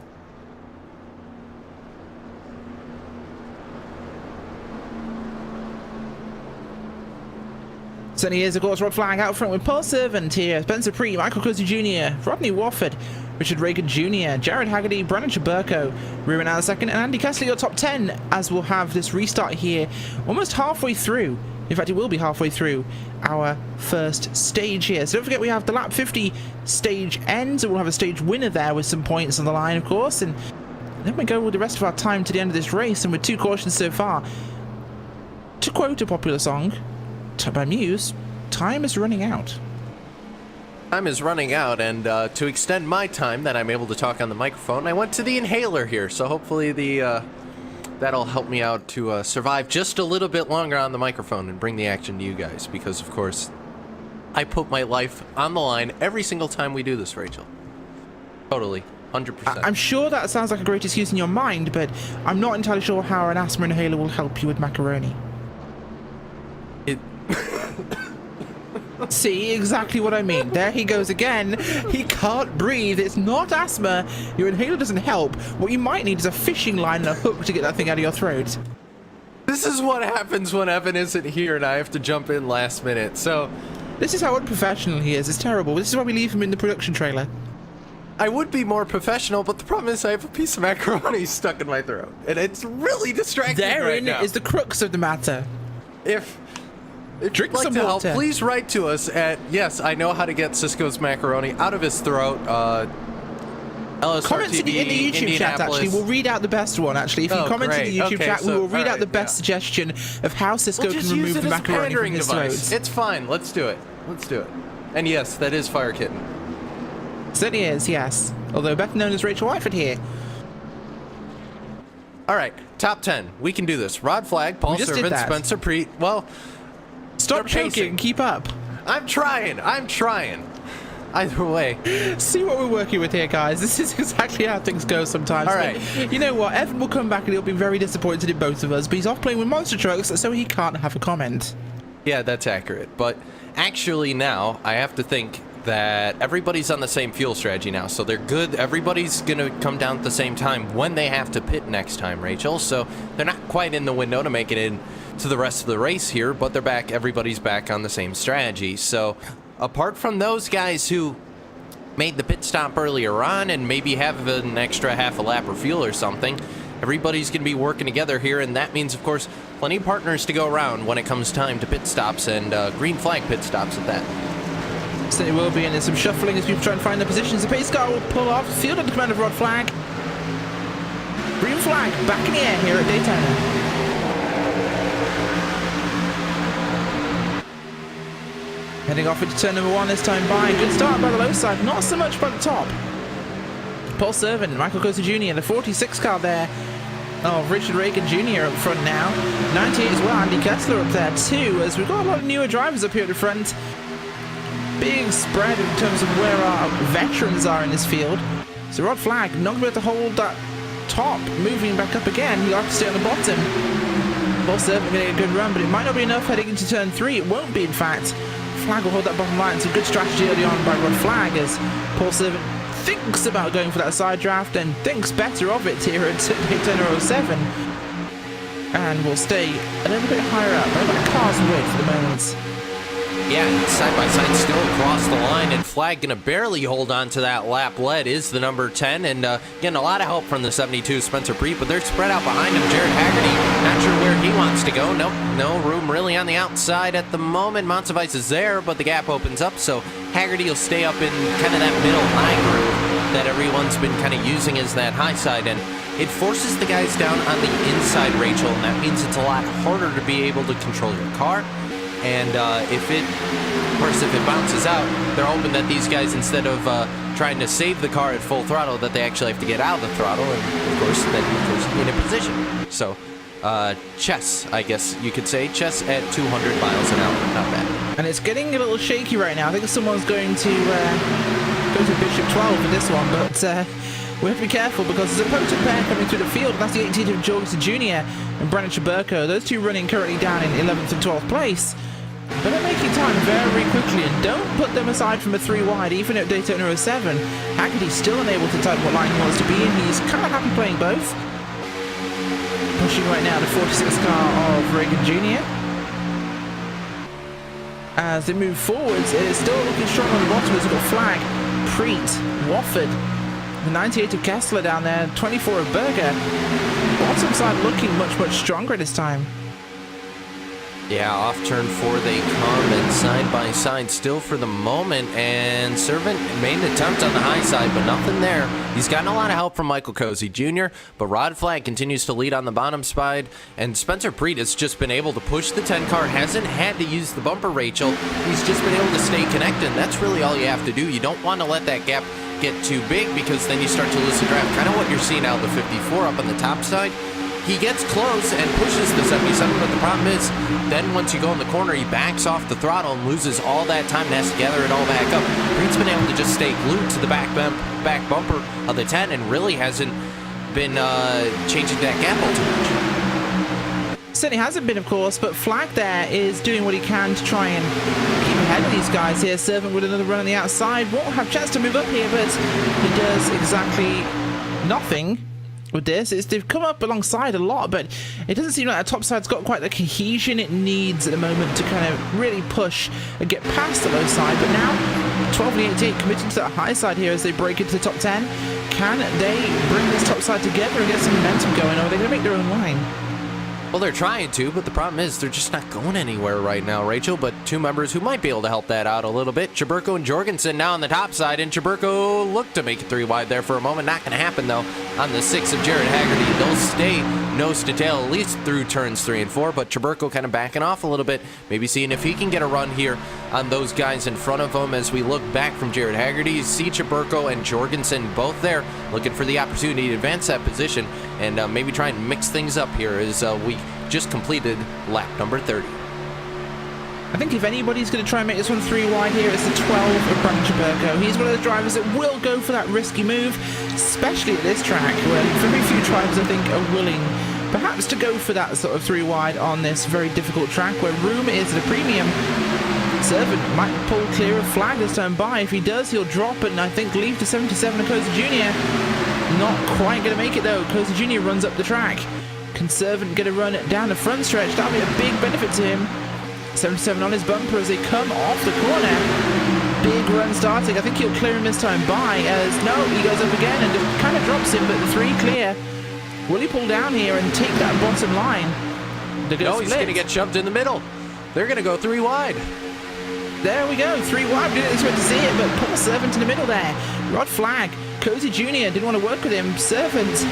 Certainly is, of course, Rod Flag out front with Paul Servant here, Spencer Pree, Michael Cozy Jr., Rodney Wofford, Richard Reagan Jr., Jared Haggerty, Brandon Chaburko, Ruben out second, and Andy Kessler, your top 10, as we'll have this restart here almost halfway through. In fact, it will be halfway through our first stage here. So don't forget, we have the lap 50 stage ends, and we'll have a stage winner there with some points on the line, of course, and then we go with the rest of our time to the end of this race, and with 2 cautions so far. To quote a popular song by Muse, time is running out. Time is running out, and to extend my time that I'm able to talk on the microphone, I went to the inhaler here, so hopefully that'll help me out to survive just a little bit longer on the microphone and bring the action to you guys, because of course I put my life on the line every single time we do this, Rachel. Totally. 100%. I'm sure that sounds like a great excuse in your mind, but I'm not entirely sure how an asthma inhaler will help you with macaroni. See, exactly what I mean. There he goes again. He can't breathe. It's not asthma. Your inhaler doesn't help. What you might need is a fishing line and a hook to get that thing out of your throat. This is what happens when Evan isn't here and I have to jump in last minute. So This is how unprofessional he is. It's terrible. This is why we leave him in the production trailer. I would be more professional, but the problem is I have a piece of macaroni stuck in my throat, and it's really distracting right Therein now. is the crux of the matter. If Drink you'd like some to help, water. please write to us at, yes, I know how to get Cisco's macaroni out of his throat. LSRTV, Comments in the YouTube chat, actually. We'll read out the best one, actually. If you comment in the YouTube chat, we will read out the best suggestion of how Cisco can remove the macaroni from his throat. It's fine. Let's do it. Let's do it. And yes, that is Fire Kitten. Certainly is, yes. Although better known as Rachel Whiteford here. All right, top 10. We can do this. Rod Flag, Paul just did Servant, that. Spencer Preet. Well, Stop choking. Keep up. I'm trying. Either way. See what we're working with here, guys. This is exactly how things go sometimes. All right. But you know what? Evan will come back and he'll be very disappointed in both of us, but he's off playing with monster trucks, so he can't have a comment. Yeah, that's accurate. But actually now, I have to think that everybody's on the same fuel strategy now, so they're good. Everybody's going to come down at the same time when they have to pit next time, Rachel. So they're not quite in the window to make it in to the rest of the race here, but they're back. Everybody's back on the same strategy. So apart from those guys who made the pit stop earlier on and maybe have an extra half a lap or fuel or something, everybody's going to be working together here, and that means, of course, plenty of partners to go around when it comes time to pit stops and green flag pit stops at that. So it will be, and there's some shuffling as people try and find their positions. The pace car will pull off, field under command of Rod Flag. Green flag back in the air here at Daytona. Heading off into turn number 1 this time by. Good start by the low side, not so much by the top. Paul Servant, Michael Costa Jr., the 46 car there. Oh, Richard Reagan Jr. up front now. 98 as well, Andy Kessler up there too, as we've got a lot of newer drivers up here at the front. Big spread in terms of where our veterans are in this field. So Rod Flag not going to be able to hold that top, moving back up again. He'll have to stay on the bottom. Paul Servant going to get a good run, but it might not be enough heading into turn 3. It won't be, in fact. Flag will hold that bottom line. It's a good strategy early on by Rod Flag as Paul Servant thinks about going for that side draft and thinks better of it here at Daytona 07. And will stay a little bit higher up, about a car's width for the moment. Yeah, side by side still across the line, and Flag gonna barely hold on to that lap lead is the number 10, and getting a lot of help from the 72 Spencer Preet, but they're spread out behind him. Jared Haggerty, not sure where he wants to go. Nope, no room really on the outside at the moment. Montsevice is there, but the gap opens up, so Haggerty will stay up in kind of that middle high groove that everyone's been kind of using as that high side, and it forces the guys down on the inside, Rachel, and that means it's a lot harder to be able to control your car. And if it bounces out, they're hoping that these guys, instead of trying to save the car at full throttle, that they actually have to get out of the throttle, and of course, then in a position. So, chess, I guess you could say, chess at 200 miles an hour, not bad. And it's getting a little shaky right now. I think someone's going to go to Bishop 12 for this one, but we have to be careful because there's a potent pair coming through the field. That's the 18th of Jorgensen Jr. and Brandon Chaburko. Those two running currently down in 11th and 12th place. But they're making time very quickly, and don't put them aside from a 3 wide, even at Daytona 07. Haggerty's still unable to type what line he wants to be in. He's kind of happy playing both. Pushing right now the 46 car of Reagan Jr. As they move forwards, it is still looking strong on the bottom as we've got Flag, Preet, Wofford, the 98 of Kessler down there, 24 of Berger. Bottom side looking much stronger this time. Yeah, off turn 4 they come, and side by side still for the moment, and Servant made an attempt on the high side, but nothing there. He's gotten a lot of help from Michael Cozy Jr., but Rod Flag continues to lead on the bottom side, and Spencer Preet has just been able to push the 10 car, hasn't had to use the bumper, Rachel. He's just been able to stay connected, and that's really all you have to do. You don't want to let that gap get too big, because then you start to lose the draft. Kind of what you're seeing out of the 54 up on the top side. He gets close and pushes the 77, but the problem is, then once you go in the corner, he backs off the throttle and loses all that time and has to gather it all back up. Preet's been able to just stay glued to the back bumper of the 10 and really hasn't been changing that gap all too much. Certainly hasn't been, of course, but Flag there is doing what he can to try and keep ahead of these guys here. Servant with another run on the outside. Won't have a chance to move up here, but he does exactly nothing. with this is they've come up alongside a lot, but it doesn't seem like the top side's got quite the cohesion it needs at the moment to kind of really push and get past the low side. But now 12 and 88 committing to that high side here as they break into the top 10. Can they bring this top side together and get some momentum going, or are they going to make their own line? Well, they're trying to, but the problem is they're just not going anywhere right now, Rachel. But two members who might be able to help that out a little bit, Chaburko and Jorgensen now on the top side, and Chaburko looked to make it 3 wide there for a moment. Not going to happen, though, on the 6 of Jared Haggerty. They'll stay nose to tail at least through turns 3 and 4, but Chaburko kind of backing off a little bit, maybe seeing if he can get a run here on those guys in front of him. As we look back from Jared Haggerty, you see Chaburko and Jorgensen both there looking for the opportunity to advance that position and maybe try and mix things up here as we just completed lap number 30. I think if anybody's going to try and make this one 3 wide here, it's the 12 of Brandon Chaburko. He's one of the drivers that will go for that risky move, especially at this track, where very few drivers, I think, are willing perhaps to go for that sort of 3 wide on this very difficult track where room is at a premium. Servant might pull clear of Flag this time by. If he does, he'll drop and I think leave to 77 of Koza Jr. Not quite going to make it, though. Koza Jr. runs up the track. Can Servant get a run down the front stretch? That'll be a big benefit to him. 77 on his bumper as they come off the corner. Big run starting. I think he'll clear him this time by as no, he goes up again and it kind of drops him, but the 3 clear. Will he pull down here and take that bottom line? No, he's going to get shoved in the middle. They're going to go 3 wide. There we go, 3 wide. We didn't expect to see it, but Paul Servant in the middle there. Rod Flag. Cozy Jr. didn't want to work with him. Servant is...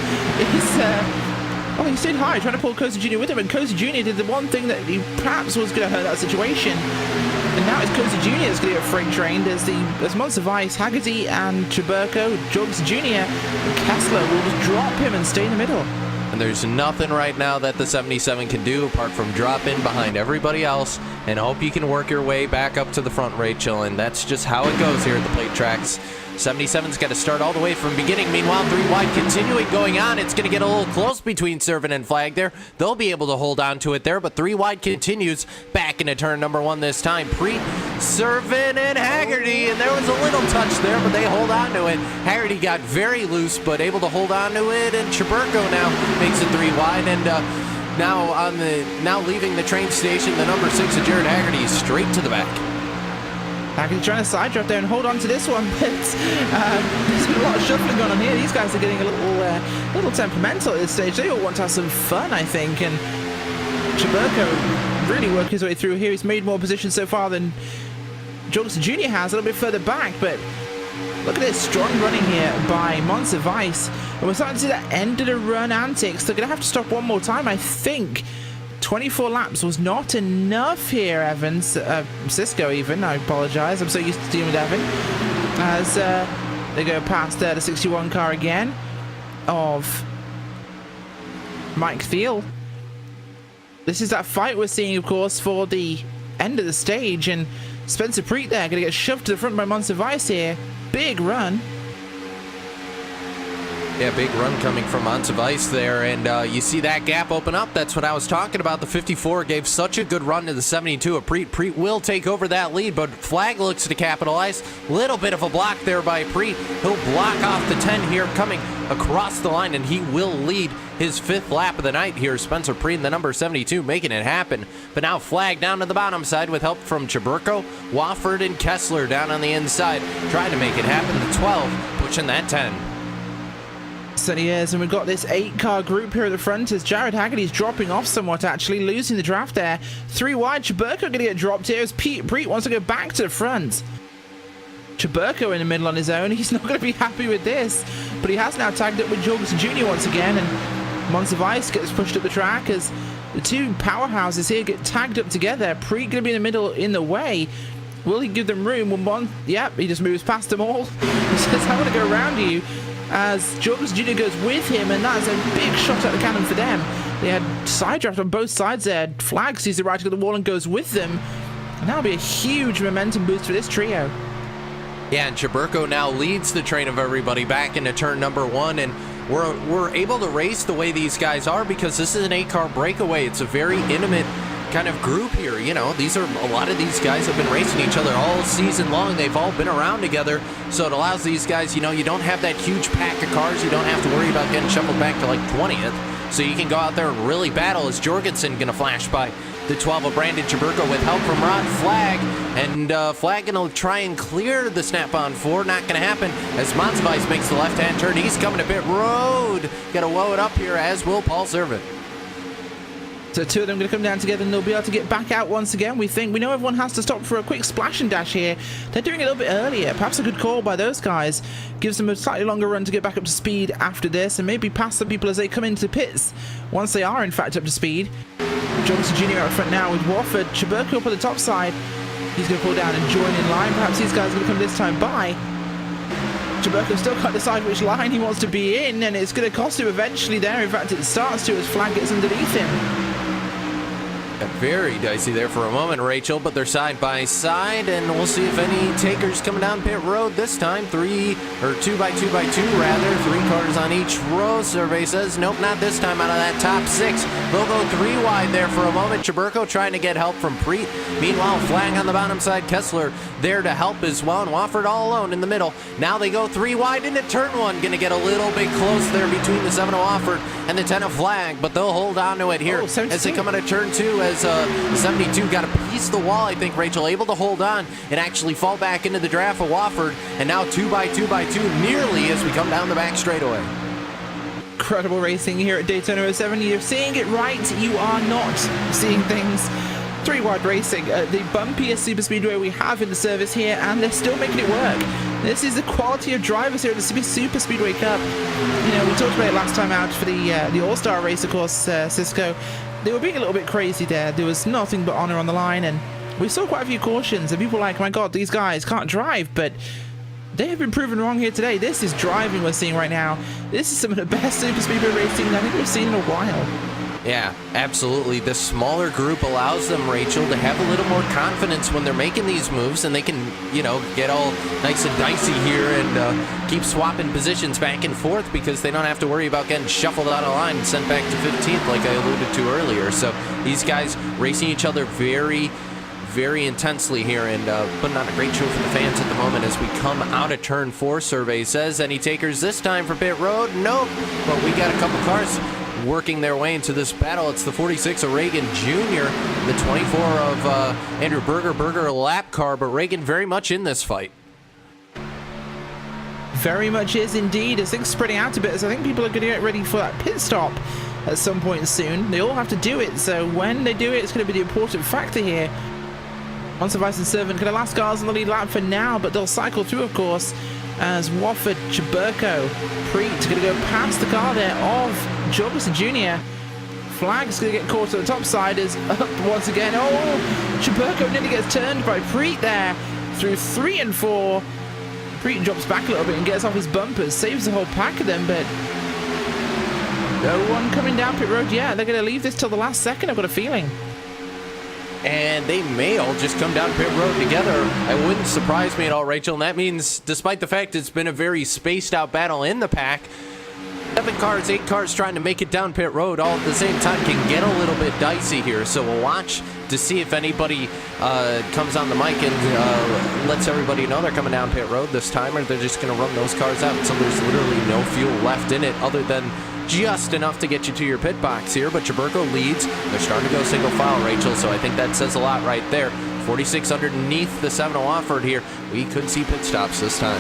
well, he stayed high, trying to pull Koza Jr. with him, and Koza Jr. did the one thing that he perhaps was going to hurt that situation. And now it's Koza Jr. that's going to get freight trained as Monster Vice, Haggerty and Chaburko, Jogs Jr. and Kessler will just drop him and stay in the middle. And there's nothing right now that the 77 can do apart from drop in behind everybody else and hope you can work your way back up to the front, Rachel. And that's just how it goes here at the plate tracks. 77's got to start all the way from beginning. Meanwhile, 3 wide continuing going on. It's going to get a little close between Servant and Flag there. They'll be able to hold on to it there, but 3 wide continues back into turn number 1 this time. Preet, Servant, and Haggerty, and there was a little touch there, but they hold on to it. Haggerty got very loose, but able to hold on to it, and Chaburko now makes it 3 wide, and now leaving the train station, the number 6 of Jared Haggerty straight to the back. Haggerty trying to side drop there and hold on to this one, but there's been a lot of shuffling going on here. These guys are getting a little temperamental at this stage. They all want to have some fun, I think, and Chaburko really working his way through here. He's made more positions so far than Johnson Jr. has, a little bit further back, but look at this strong running here by Monster Vice. And we're starting to see that end of the run antics. They're going to have to stop one more time, I think. 24 laps was not enough here, Evans. Cisco even, I apologize. I'm so used to dealing with Evan. As they go past the 61 car again of Mike Thiel. This is that fight we're seeing, of course, for the end of the stage. And Spencer Preet there going to get shoved to the front by Monster Vice here. Big run. Yeah, big run coming from Monster Vice there, and you see that gap open up. That's what I was talking about. The 54 gave such a good run to the 72 of Preet. Preet will take over that lead, but Flag looks to capitalize. Little bit of a block there by Preet. He'll block off the 10 here coming across the line, and he will lead his 5th lap of the night here. Spencer Preet in the number 72 making it happen. But now Flag down to the bottom side with help from Chaburko, Wofford, and Kessler down on the inside, trying to make it happen. The 12 pushing that 10. So he is, and we've got this 8-car group here at the front as Jared Haggerty's dropping off somewhat, actually, losing the draft there. 3 wide, Chaburko going to get dropped here as Preet wants to go back to the front. Chaburko in the middle on his own. He's not going to be happy with this, but he has now tagged up with Jorgensen Jr. once again, and Monster Vice gets pushed up the track as the 2 powerhouses here get tagged up together. Preet going to be in the middle in the way. Will he give them room? Yep, he just moves past them all. He says, I want to go around you. As Jones Jr. goes with him, and that's a big shot at the cannon for them. They had side draft on both sides there. Flag sees the right of the wall and goes with them. And that'll be a huge momentum boost for this trio. Yeah, and Chaburko now leads the train of everybody back into turn number 1, and we're able to race the way these guys are because this is an 8-car breakaway. It's a very intimate kind of group here. You know, a lot of these guys have been racing each other all season long. They've all been around together, so it allows these guys, you know, you don't have that huge pack of cars. You don't have to worry about getting shuffled back to like 20th, so you can go out there and really battle. As Jorgensen gonna flash by the 12 of Brandon Chaburko with help from Rod Flag, and Flag gonna try and clear the snap-on 4. Not gonna happen as Monzvice makes the left-hand turn. He's coming to pit road. Gotta woe it up here, as will Paul Servant. So two of them going to come down together and they'll be able to get back out once again. We know everyone has to stop for a quick splash and dash here. They're doing it a little bit earlier. Perhaps a good call by those guys. Gives them a slightly longer run to get back up to speed after this and maybe pass some people as they come into pits once they are in fact up to speed. Johnson Jr. out front now with Wofford. Chaburko up on the top side. He's going to pull down and join in line. Perhaps these guys are going to come this time by. Chaburko still can't decide which line he wants to be in, and it's going to cost him eventually there. In fact, it starts to as Flag gets underneath him. Very dicey there for a moment, Rachel, but they're side by side, and we'll see if any takers coming down pit road this time. 2 by 2 by 2 rather. 3 cars on each row. Survey says nope, not this time out of that top 6. They'll go 3 wide there for a moment. Chaburko trying to get help from Preet. Meanwhile, Flag on the bottom side. Kessler there to help as well, and Wofford all alone in the middle. Now they go 3 wide into turn 1. Gonna get a little bit close there between the 7 of Wofford and the 10 of Flag, but they'll hold on to it here as they come into turn 2, as 72 got a piece of the wall, I think, Rachel, able to hold on and actually fall back into the draft of Wofford, and now 2 by 2 by 2 nearly as we come down the back straightaway. Incredible racing here at Daytona 07. You're seeing it right, you are not seeing things. 3 wide racing, the bumpiest superspeedway we have in the service here, and they're still making it work. This is the quality of drivers here at the Superspeedway Cup. You know, we talked about it last time out for the All-Star race, of course, Cisco. They were being a little bit crazy there. There was nothing but honor on the line, and we saw quite a few cautions, and people were like, my God, these guys can't drive, but they have been proven wrong here today. This is driving we're seeing right now. This is some of the best superspeedway racing I think we've seen in a while. Yeah, absolutely. The smaller group allows them, Rachel, to have a little more confidence when they're making these moves, and they can, you know, get all nice and dicey here and keep swapping positions back and forth because they don't have to worry about getting shuffled out of line and sent back to 15th like I alluded to earlier. So these guys racing each other very intensely here and putting on a great show for the fans at the moment as we come out of turn 4. Survey says any takers this time for pit road? Nope, but we got a couple cars working their way into this battle. It's the 46 of Reagan Jr., the 24 of Andrew Berger. Berger a lap car, but Reagan very much in this fight. Very much is indeed, as things spreading out a bit, as I think people are going to get ready for that pit stop at some point soon. They all have to do it, so when they do it, it's going to be the important factor here. Monzvice and Servant going to last cars on the lead lap for now, but they'll cycle through, of course, as Wofford, Chaburko, Preet going to go past the car there of Jorgensen Jr. Flag's going to get caught on the top side as up once again. Oh, Chaburko nearly gets turned by Preet there through 3 and 4. Preet drops back a little bit and gets off his bumpers, saves the whole pack of them, but no one coming down pit road yet. They're going to leave this till the last second, I've got a feeling. And they may all just come down pit road together. It wouldn't surprise me at all, Rachel. And that means, despite the fact it's been a very spaced out battle in the pack, 7 cars, 8 cars trying to make it down pit road all at the same time can get a little bit dicey here. So we'll watch to see if anybody comes on the mic and lets everybody know they're coming down pit road this time, or they're just going to run those cars out until there's literally no fuel left in it other than just enough to get you to your pit box here. But Chaburko leads. They're starting to go single file, Rachel, so I think that says a lot right there. 46 underneath the 7 of Wofford here. We could see pit stops this time.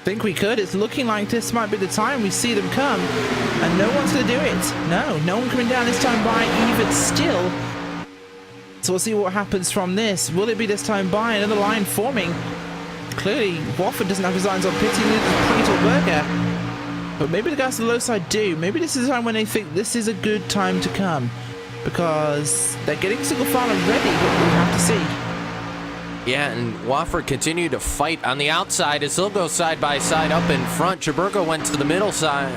Think we could. It's looking like this might be the time we see them come, and no one's going to do it. No one coming down this time by even still. So we'll see what happens from this. Will it be this time by another line forming? Clearly, Wofford doesn't have designs on pitting with Preet or Berger. But maybe the guys on the low side do. Maybe this is the time when they think this is a good time to come, because they're getting single file and ready, but we'll have to see. Yeah, and Wofford continued to fight on the outside as they'll go side by side up in front. Chaburko went to the middle side,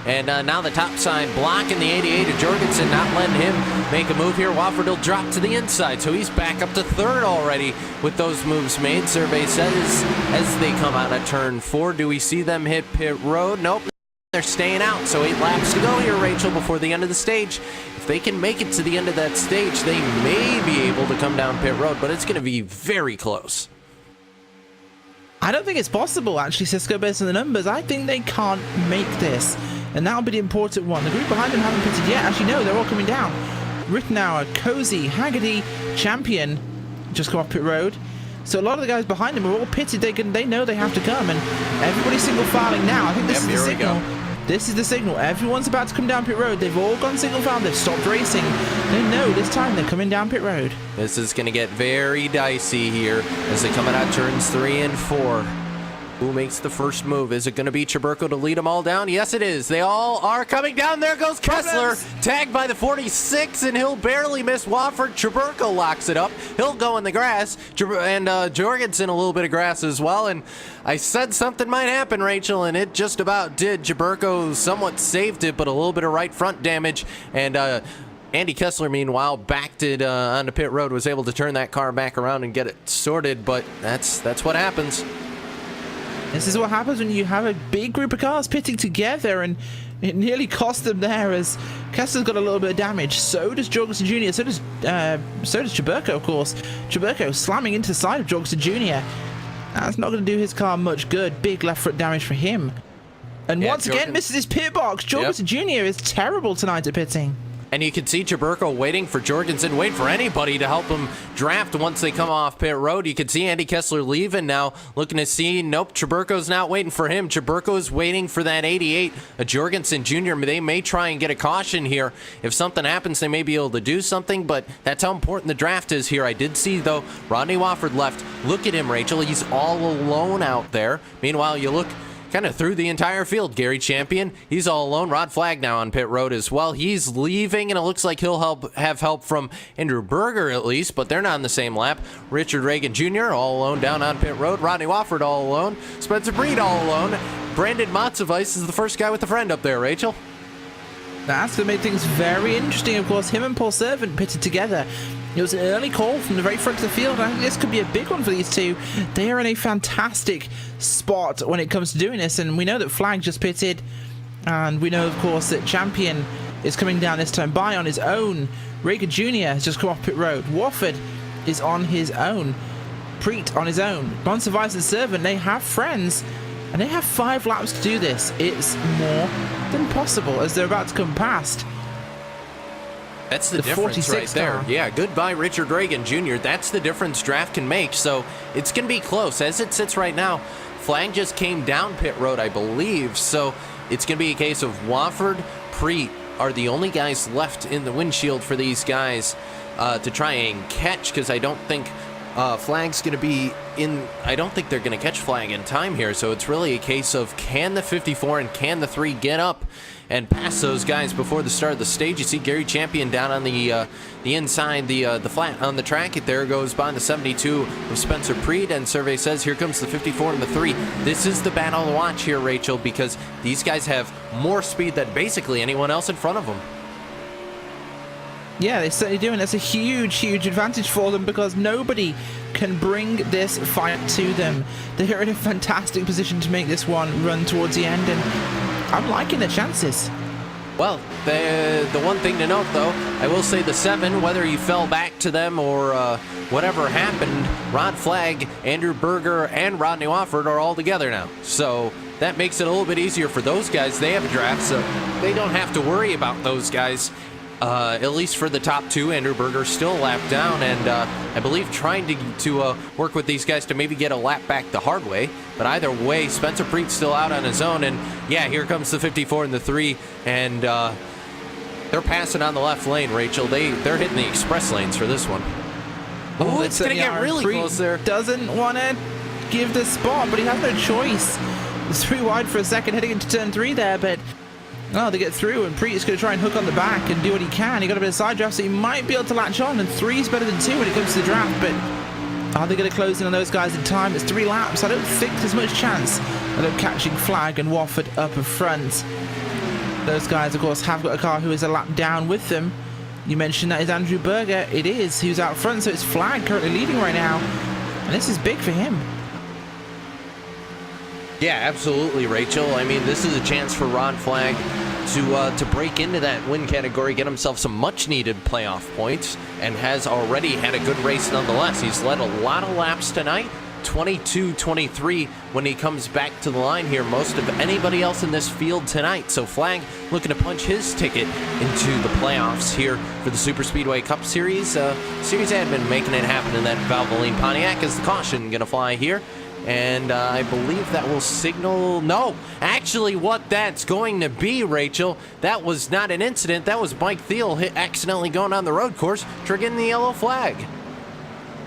and now the top side blocking the 88 of Jorgensen, not letting him make a move here. Wofford will drop to the inside, so he's back up to 3rd already with those moves made. Survey says as they come out of turn 4, do we see them hit pit road? Nope. They're staying out, so 8 laps to go here, Rachel, before the end of the stage. If they can make it to the end of that stage, they may be able to come down pit road, but it's going to be very close. I don't think it's possible, actually, Cisco, based on the numbers. I think they can't make this, and that'll be the important one. The group behind them haven't pitted yet. Actually, no, they're all coming down. Rittenauer, Cozy, Haggerty, Champion just come off pit road. So a lot of the guys behind them are all pitted. They know they have to come, and everybody's single filing now. I think this is the signal. This is the signal. Everyone's about to come down pit road. They've all gone single file. They've stopped racing. They know this time they're coming down pit road. This is going to get very dicey here as they come out turns 3 and 4. Who makes the first move? Is it going to be Chaburko to lead them all down? Yes, it is. They all are coming down. There goes Kessler, tagged by the 46, and he'll barely miss Wofford. Chaburko locks it up. He'll go in the grass, and Jorgensen a little bit of grass as well. And I said something might happen, Rachel, and it just about did. Chaburko somewhat saved it, but a little bit of right front damage, and Andy Kessler, meanwhile, backed it onto pit road, was able to turn that car back around and get it sorted, but that's what happens. This is what happens when you have a big group of cars pitting together, and it nearly cost them there as Kessler's got a little bit of damage. So does Jorgensen Jr. So does Chaburko, of course. Chaburko slamming into the side of Jorgensen Jr. That's not going to do his car much good. Big left foot damage for him. And once again, misses his pit box. Jorgensen Jr. is terrible tonight at pitting. And you can see Chaburko waiting for Jorgensen, waiting for anybody to help him draft once they come off pit road. You can see Andy Kessler leaving now, looking to see, nope, Chaburko's not waiting for him. Chaburko is waiting for that 88. Jorgensen Jr., they may try and get a caution here. If something happens, they may be able to do something, but that's how important the draft is here. I did see, though, Rodney Wofford left. Look at him, Rachel. He's all alone out there. Meanwhile, you look kind of through the entire field. Gary Champion, he's all alone. Rod Flagg now on pit road as well. He's leaving, and it looks like he'll have help from Andrew Berger at least, but they're not on the same lap. Richard Reagan Jr. all alone down on pit road. Rodney Wofford all alone. Spencer Breed all alone. Brandon Matzovice is the first guy with a friend up there, Rachel. That's going to make things very interesting. Of course, him and Paul Servant pitted together. It was an early call from the very front of the field. I think this could be a big one for these two. They are in a fantastic spot when it comes to doing this, and we know that Flagg just pitted, and we know, of course, that Champion is coming down this time by on his own. Reagan Jr. has just come off pit road. Wofford is on his own. Preet on his own. Bonsavice and Servant, they have friends, and they have 5 laps to do this. It's more than possible as they're about to come past. That's the difference right there. Car. Yeah, goodbye, Richard Reagan Jr. That's the difference draft can make. So it's going to be close. As it sits right now, Flagg just came down pit road, I believe. So it's going to be a case of Wofford, Preet are the only guys left in the windshield for these guys to try and catch, because I don't think Flagg's going to be in. I don't think they're going to catch Flagg in time here. So it's really a case of, can the 54 and can the 3 get up and pass those guys before the start of the stage? You see Gary Champion down on the inside, the flat on the track. There goes by the 72 of Spencer Preet, and survey says here comes the 54 and the 3. This is the battle to watch here, Rachel, because these guys have more speed than basically anyone else in front of them. Yeah, they certainly do, and that's a huge, huge advantage for them because nobody can bring this fight to them. They're in a fantastic position to make this one run towards the end, and I'm liking the chances. Well, the one thing to note, though, I will say the 7, whether he fell back to them or whatever happened, Rod Flagg, Andrew Berger, and Rodney Wofford are all together now. So that makes it a little bit easier for those guys. They have a draft, so they don't have to worry about those guys. At least for the top 2, Andrew Berger still a lap down, and I believe trying to work with these guys to maybe get a lap back the hard way. But either way, Spencer Preet's still out on his own, and yeah, here comes the 54 and the 3, and they're passing on the left lane, Rachel. They're hitting the express lanes for this one. Oh, it's going to get really close there. Doesn't want to give the spot, but he has no choice. It's 3 wide for a second heading into turn 3 there, but oh, they get through, and Preet is going to try and hook on the back and do what he can. He got a bit of side draft, so he might be able to latch on, and 3 is better than 2 when it comes to the draft, but are they going to close in on those guys in time? It's 3 laps. I don't think there's much chance of them catching Flagg and Wofford up in front. Those guys, of course, have got a car who is a lap down with them. You mentioned that is Andrew Berger. It is. Who's out front, so it's Flagg currently leading right now, and this is big for him. Yeah, absolutely, Rachel. I mean, this is a chance for Rod Flag to break into that win category, get himself some much-needed playoff points, and has already had a good race nonetheless. He's led a lot of laps tonight, 22-23 when he comes back to the line here, most of anybody else in this field tonight. So Flag looking to punch his ticket into the playoffs here for the Superspeedway Cup Series. Series admin making it happen in that Valvoline Pontiac. Is the caution going to fly here? And I believe that will signal... No, actually what that's going to be, Rachel, that was not an incident. That was Mike Thiel accidentally going on the road course, triggering the yellow flag.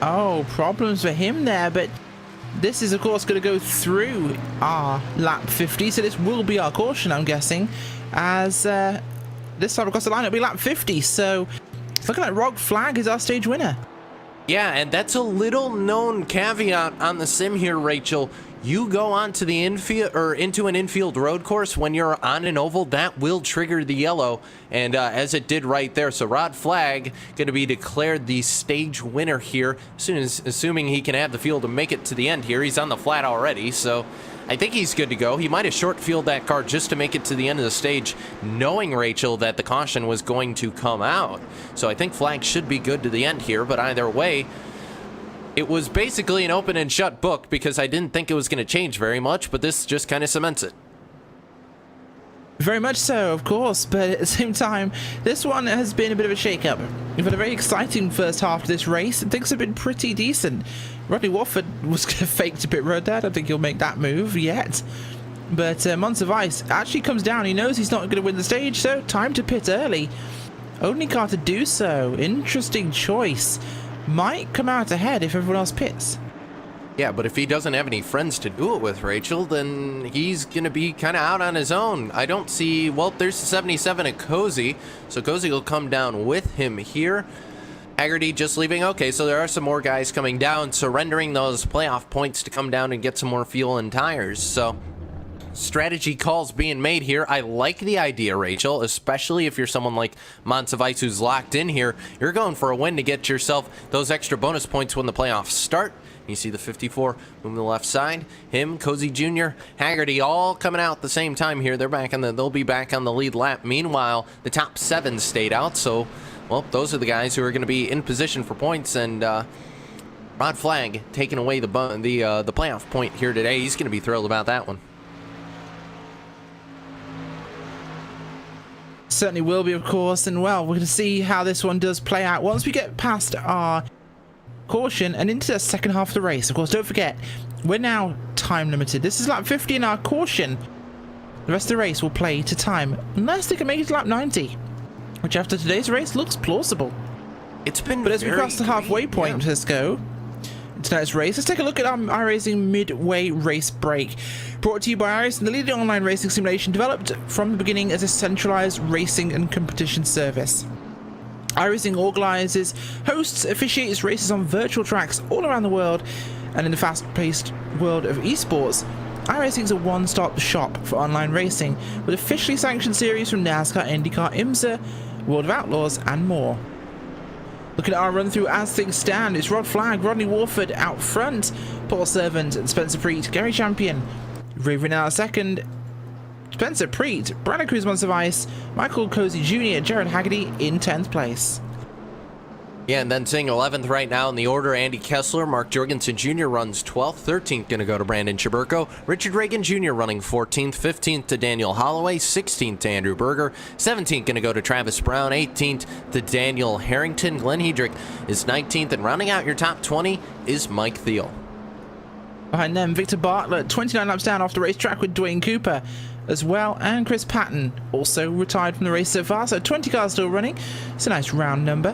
Oh, problems for him there, but this is, of course, going to go through our lap 50, so this will be our caution, I'm guessing, as this time across the line it'll be lap 50, so it's looking like Rod Flag is our stage winner. Yeah, and that's a little known caveat on the sim here, Rachel. You go onto the infield or into an infield road course when you're on an oval, that will trigger the yellow, and as it did right there. So Rod Flag going to be declared the stage winner here, assuming he can have the field to make it to the end here. He's on the flat already, so I think he's good to go. He might have short fielded that car just to make it to the end of the stage, knowing, Rachel, that the caution was going to come out. So I think Flag should be good to the end here, but either way, it was basically an open and shut book because I didn't think it was going to change very much, but this just kind of cements it. Very much so, of course, but at the same time, this one has been a bit of a shake-up. We've had a very exciting first half of this race, and things have been pretty decent. Rodney Wofford was faked a pit road there. I don't think he'll make that move yet. But Monts of Ice actually comes down. He knows he's not going to win the stage, so time to pit early. Only car to do so. Interesting choice. Might come out ahead if everyone else pits. Yeah, but if he doesn't have any friends to do it with, Rachel, then he's going to be kind of out on his own. I don't see... Well, there's the 77 at Cozy, so Cozy will come down with him here. Haggerty just leaving. Okay, so there are some more guys coming down, surrendering those playoff points to come down and get some more fuel and tires. So strategy calls being made here. I like the idea, Rachel, especially if you're someone like Monts of Ice who's locked in here. You're going for a win to get yourself those extra bonus points when the playoffs start. You see the 54 moving to the left side. Him, Cozy Jr., Haggerty, all coming out at the same time here. They'll be back on the lead lap. Meanwhile, the top 7 stayed out. So, well, those are the guys who are going to be in position for points. And Rod Flag taking away the playoff point here today. He's going to be thrilled about that one. Certainly will be, of course, and well, we're going to see how this one does play out once we get past our caution and into the second half of the race. Of course, don't forget, we're now time limited. This is lap 50 in our caution. The rest of the race will play to time, unless they can make it to lap 90, which after today's race looks plausible. It's been But as we cross the halfway point, yeah. Let's go. Tonight's race, let's take a look at our iRacing midway race break. Brought to you by iRacing, the leading online racing simulation developed from the beginning as a centralized racing and competition service. iRacing organizes, hosts, officiates races on virtual tracks all around the world, and in the fast-paced world of esports, iRacing is a one-stop shop for online racing, with officially sanctioned series from NASCAR, IndyCar, IMSA, World of Outlaws, and more. Looking at our run-through as things stand, it's Rod Flag, Rodney Warford out front, Paul Servant and Spencer Preet, Gary Champion, Raven out second, Spencer Preet, Brandon Cruz, Monts of Ice, Michael Cozy Jr., Jared Haggerty in 10th place. Yeah, and then sitting 11th right now in the order, Andy Kessler. Mark Jorgensen Jr. runs 12th. 13th going to go to Brandon Chaburko. Richard Reagan Jr. running 14th. 15th to Daniel Holloway. 16th to Andrew Berger. 17th going to go to Travis Brown. 18th to Daniel Harrington. Glenn Hedrick is 19th. And rounding out your top 20 is Mike Thiel. Behind them, Victor Bartlett, 29 laps down off the racetrack with Dwayne Cooper as well, and Chris Patton also retired from the race so far, so 20 cars still running. It's a nice round number.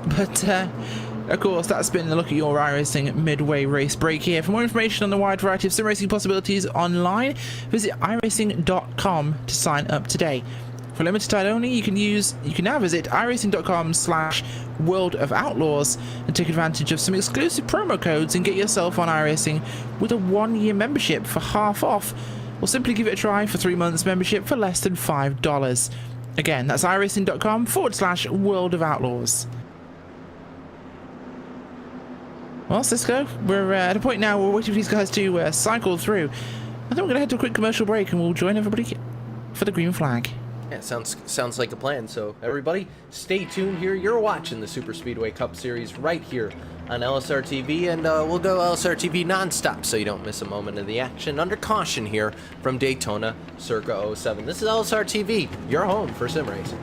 But, of course, that's been a look at your iRacing midway race break here. For more information on the wide variety of sim racing possibilities online, visit iRacing.com to sign up today. For limited time only, you can now visit iRacing.com/World of Outlaws and take advantage of some exclusive promo codes and get yourself on iRacing with a 1-year membership for half off, or simply give it a try for 3 months membership for less than $5. Again, that's iRacing.com/World of Outlaws. Well, Cisco, we're at a point now we're waiting for these guys to cycle through. I think we're gonna head to a quick commercial break and we'll join everybody for the green flag. Yeah, sounds like a plan. So everybody, stay tuned here. You're watching the Superspeedway Cup Series right here on LSRTV, and we'll go LSRTV nonstop so you don't miss a moment of the action. Under caution here from Daytona circa 07. This is LSRTV, your home for sim racing.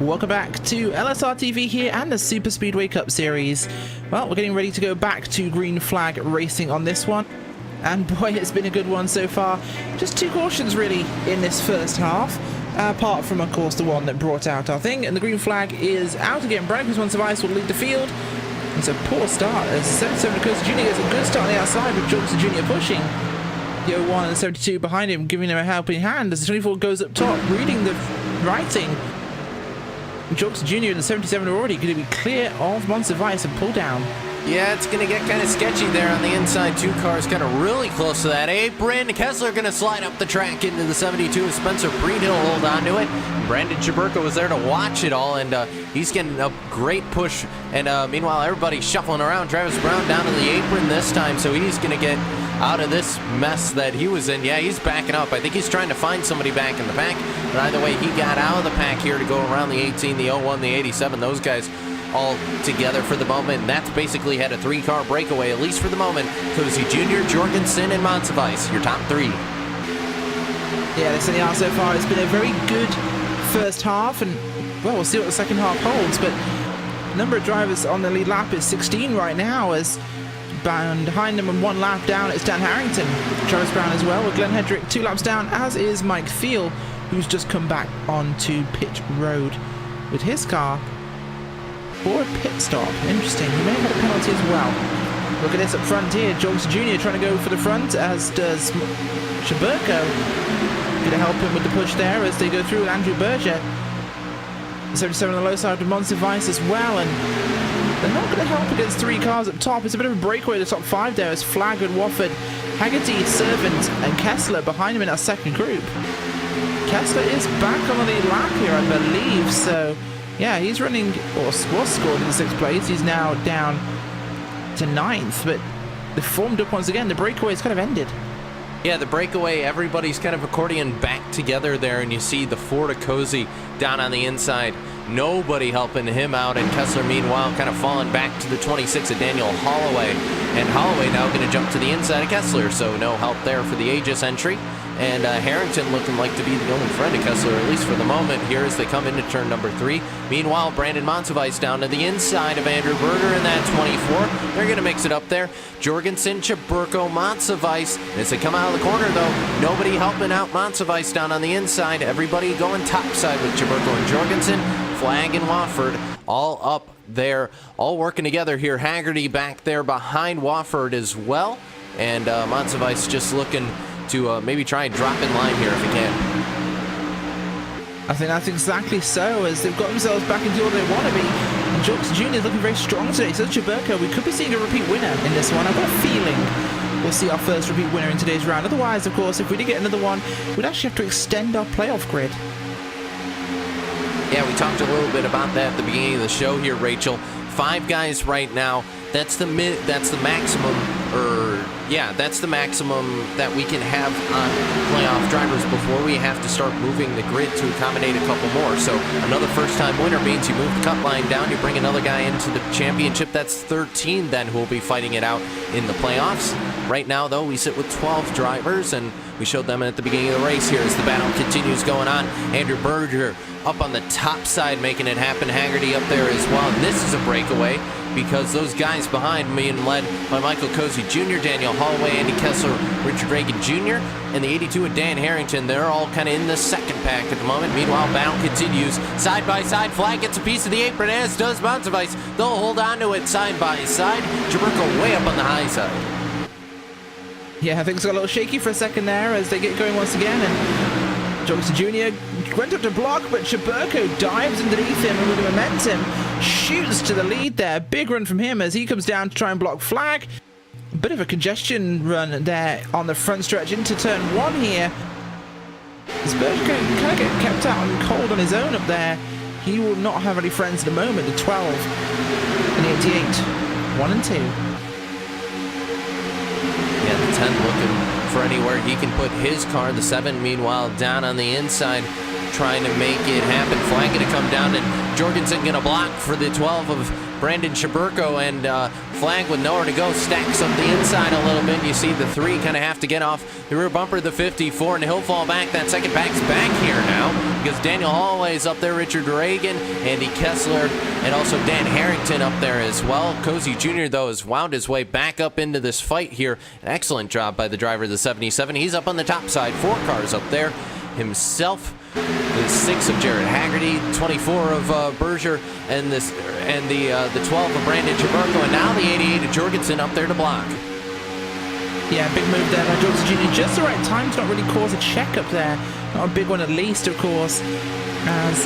Welcome back to LSRTV here and the Superspeedway Cup Series. Well, we're getting ready to go back to green flag racing on this one. And boy, it's been a good one so far. Just 2 cautions really in this first half. Apart from, of course, the one that brought out our thing. And the green flag is out again. Brandon Once of Ice will lead the field. It's a poor start as 77 Acosta Jr. gets a good start on the outside with Johnson Jr. pushing. The 01 and the 72 behind him, giving him a helping hand as the 24 goes up top, reading the writing. Johnson Jr. and the 77 are already going to be clear of Monster Vice and pull down. Yeah, it's going to get kind of sketchy there on the inside. 2 cars kind of really close to that apron. Kessler going to slide up the track into the 72. Spencer Greenhill hold on to it. Brandon Chaburko was there to watch it all, and he's getting a great push. And meanwhile, everybody's shuffling around. Travis Brown down to the apron this time, so he's going to get out of this mess that he was in. Yeah, he's backing up. I think he's trying to find somebody back in the pack. But either way, he got out of the pack here to go around the 18, the 01, the 87. Those guys all together for the moment. And that's basically had a 3-car breakaway, at least for the moment. Cozy Jr., Jorgensen, and Montevice, your top 3. Yeah, they certainly are so far. It's been a very good first half, and well, we'll see what the second half holds. But the number of drivers on the lead lap is 16 right now, as behind them and 1 lap down it's Dan Harrington, Travis Brown as well, with Glenn Hedrick 2 laps down, as is Mike Thiel, who's just come back onto pit road with his car for a pit stop. Interesting, he may have had a penalty as well. Look at this up front here, Johnson Jr. trying to go for the front, as does Chaburko. Going to help him with the push there as they go through with Andrew Berger. 77 on the low side with Monster Vice as well, and they're not going to help against 3 cars up top. It's a bit of a breakaway to the top 5 there as Flagg and Wofford, Haggerty, Servant, and Kessler behind him in that second group. Kessler is back on the lead lap here, I believe, so yeah, he's running, or was scored in the 6th place. He's now down to 9th, but they formed up once again. The breakaway is kind of ended. Yeah, the breakaway, everybody's kind of accordion back together there, and you see the Ford Cozy down on the inside. Nobody helping him out, and Kessler, meanwhile, kind of falling back to the 26 of Daniel Holloway. And Holloway now going to jump to the inside of Kessler, so no help there for the Aegis entry. And Harrington looking like to be the only friend of Kessler, at least for the moment, here as they come into turn number 3. Meanwhile, Brandon Montevice down to the inside of Andrew Berger in that 24. They're going to mix it up there. Jorgensen, Chaburko, Montevice. As they come out of the corner, though, nobody helping out Montevice down on the inside. Everybody going topside with Chaburko and Jorgensen. Flagg and Wofford all up there, all working together here. Haggerty back there behind Wofford as well. And Montevice just looking to maybe try and drop in line here if he can. I think that's exactly so, as they've got themselves back into what they want to be. And Jorgensen Jr. is looking very strong today. So Chaburko, we could be seeing a repeat winner in this one. I've got a feeling we'll see our first repeat winner in today's round. Otherwise, of course, if we did get another one, we'd actually have to extend our playoff grid. Yeah, we talked a little bit about that at the beginning of the show here, Rachel. 5 guys right now. That's the maximum, that's the maximum that we can have on playoff drivers before we have to start moving the grid to accommodate a couple more. So another first-time winner means you move the cut line down, you bring another guy into the championship. That's 13 then who will be fighting it out in the playoffs. Right now, though, we sit with 12 drivers, and we showed them at the beginning of the race here as the battle continues going on. Andrew Berger up on the top side making it happen. Haggerty up there as well. And this is a breakaway because those guys behind me and led by Michael Cozy Jr., Daniel Holloway, Andy Kessler, Richard Reagan Jr., and the 82 with Dan Harrington. They're all kind of in the second pack at the moment. Meanwhile, battle continues. Side by side, Flag gets a piece of the apron, as does Mountavice. They'll hold on to it side by side. Jaburko way up on the high side. Yeah, things got a little shaky for a second there as they get going once again, and Jorgensen Jr. went up to block, but Chaburko dives underneath him and with the momentum shoots to the lead there. Big run from him as he comes down to try and block Flag. A bit of a congestion run there on the front stretch into turn 1 here. As Berger can kind of get kept out and cold on his own up there. He will not have any friends at the moment. The 12 and the 88, 1 and 2. Yeah, the 10 looking for anywhere he can put his car. The 7, meanwhile, down on the inside, trying to make it happen. Flag going to come down, and Jorgensen going to block for the 12 of Brandon Chaburko, and Flag with nowhere to go stacks up the inside a little bit. You see the 3 kind of have to get off the rear bumper of the 54, and he'll fall back. That second pack's back here now because Daniel Holloway is up there, Richard Reagan, Andy Kessler, and also Dan Harrington up there as well. Cozy Jr., though, has wound his way back up into this fight here. An excellent job by the driver of the 77. He's up on the top side. 4 cars up there himself. The 6 of Jared Haggerty, 24 of Berger, and the 12 of Brandon Chaburko, and now the 88 of Jorgensen up there to block. Yeah, big move there by Jorgensen Jr. Just the right time to not really cause a check up there. Not a big one at least, of course. As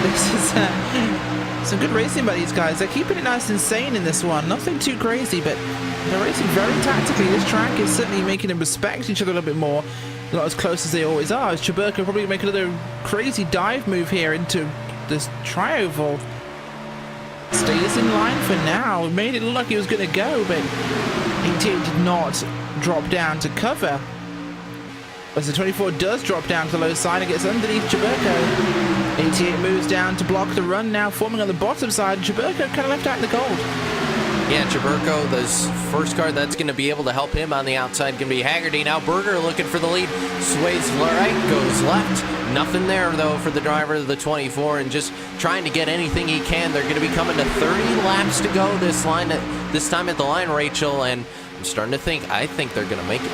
this is some good racing by these guys. They're keeping it nice and sane in this one. Nothing too crazy, but they're racing very tactically. This track is certainly making them respect each other a little bit more. Not as close as they always are. As Chaburko probably make another crazy dive move here into this tri-oval. Stays in line for now. Made it look like he was going to go, but 88 did not drop down to cover. As the 24 does drop down to the low side and gets underneath Chaburko. 88 moves down to block the run, now forming on the bottom side. Chaburko kind of left out in the cold. Yeah, Chaburko, this first car that's going to be able to help him on the outside can be Haggerty. Now Berger looking for the lead. Sways right, goes left. Nothing there, though, for the driver of the 24, and just trying to get anything he can. They're going to be coming to 30 laps to go this time at the line, Rachel, and I'm starting to think, I think they're going to make it.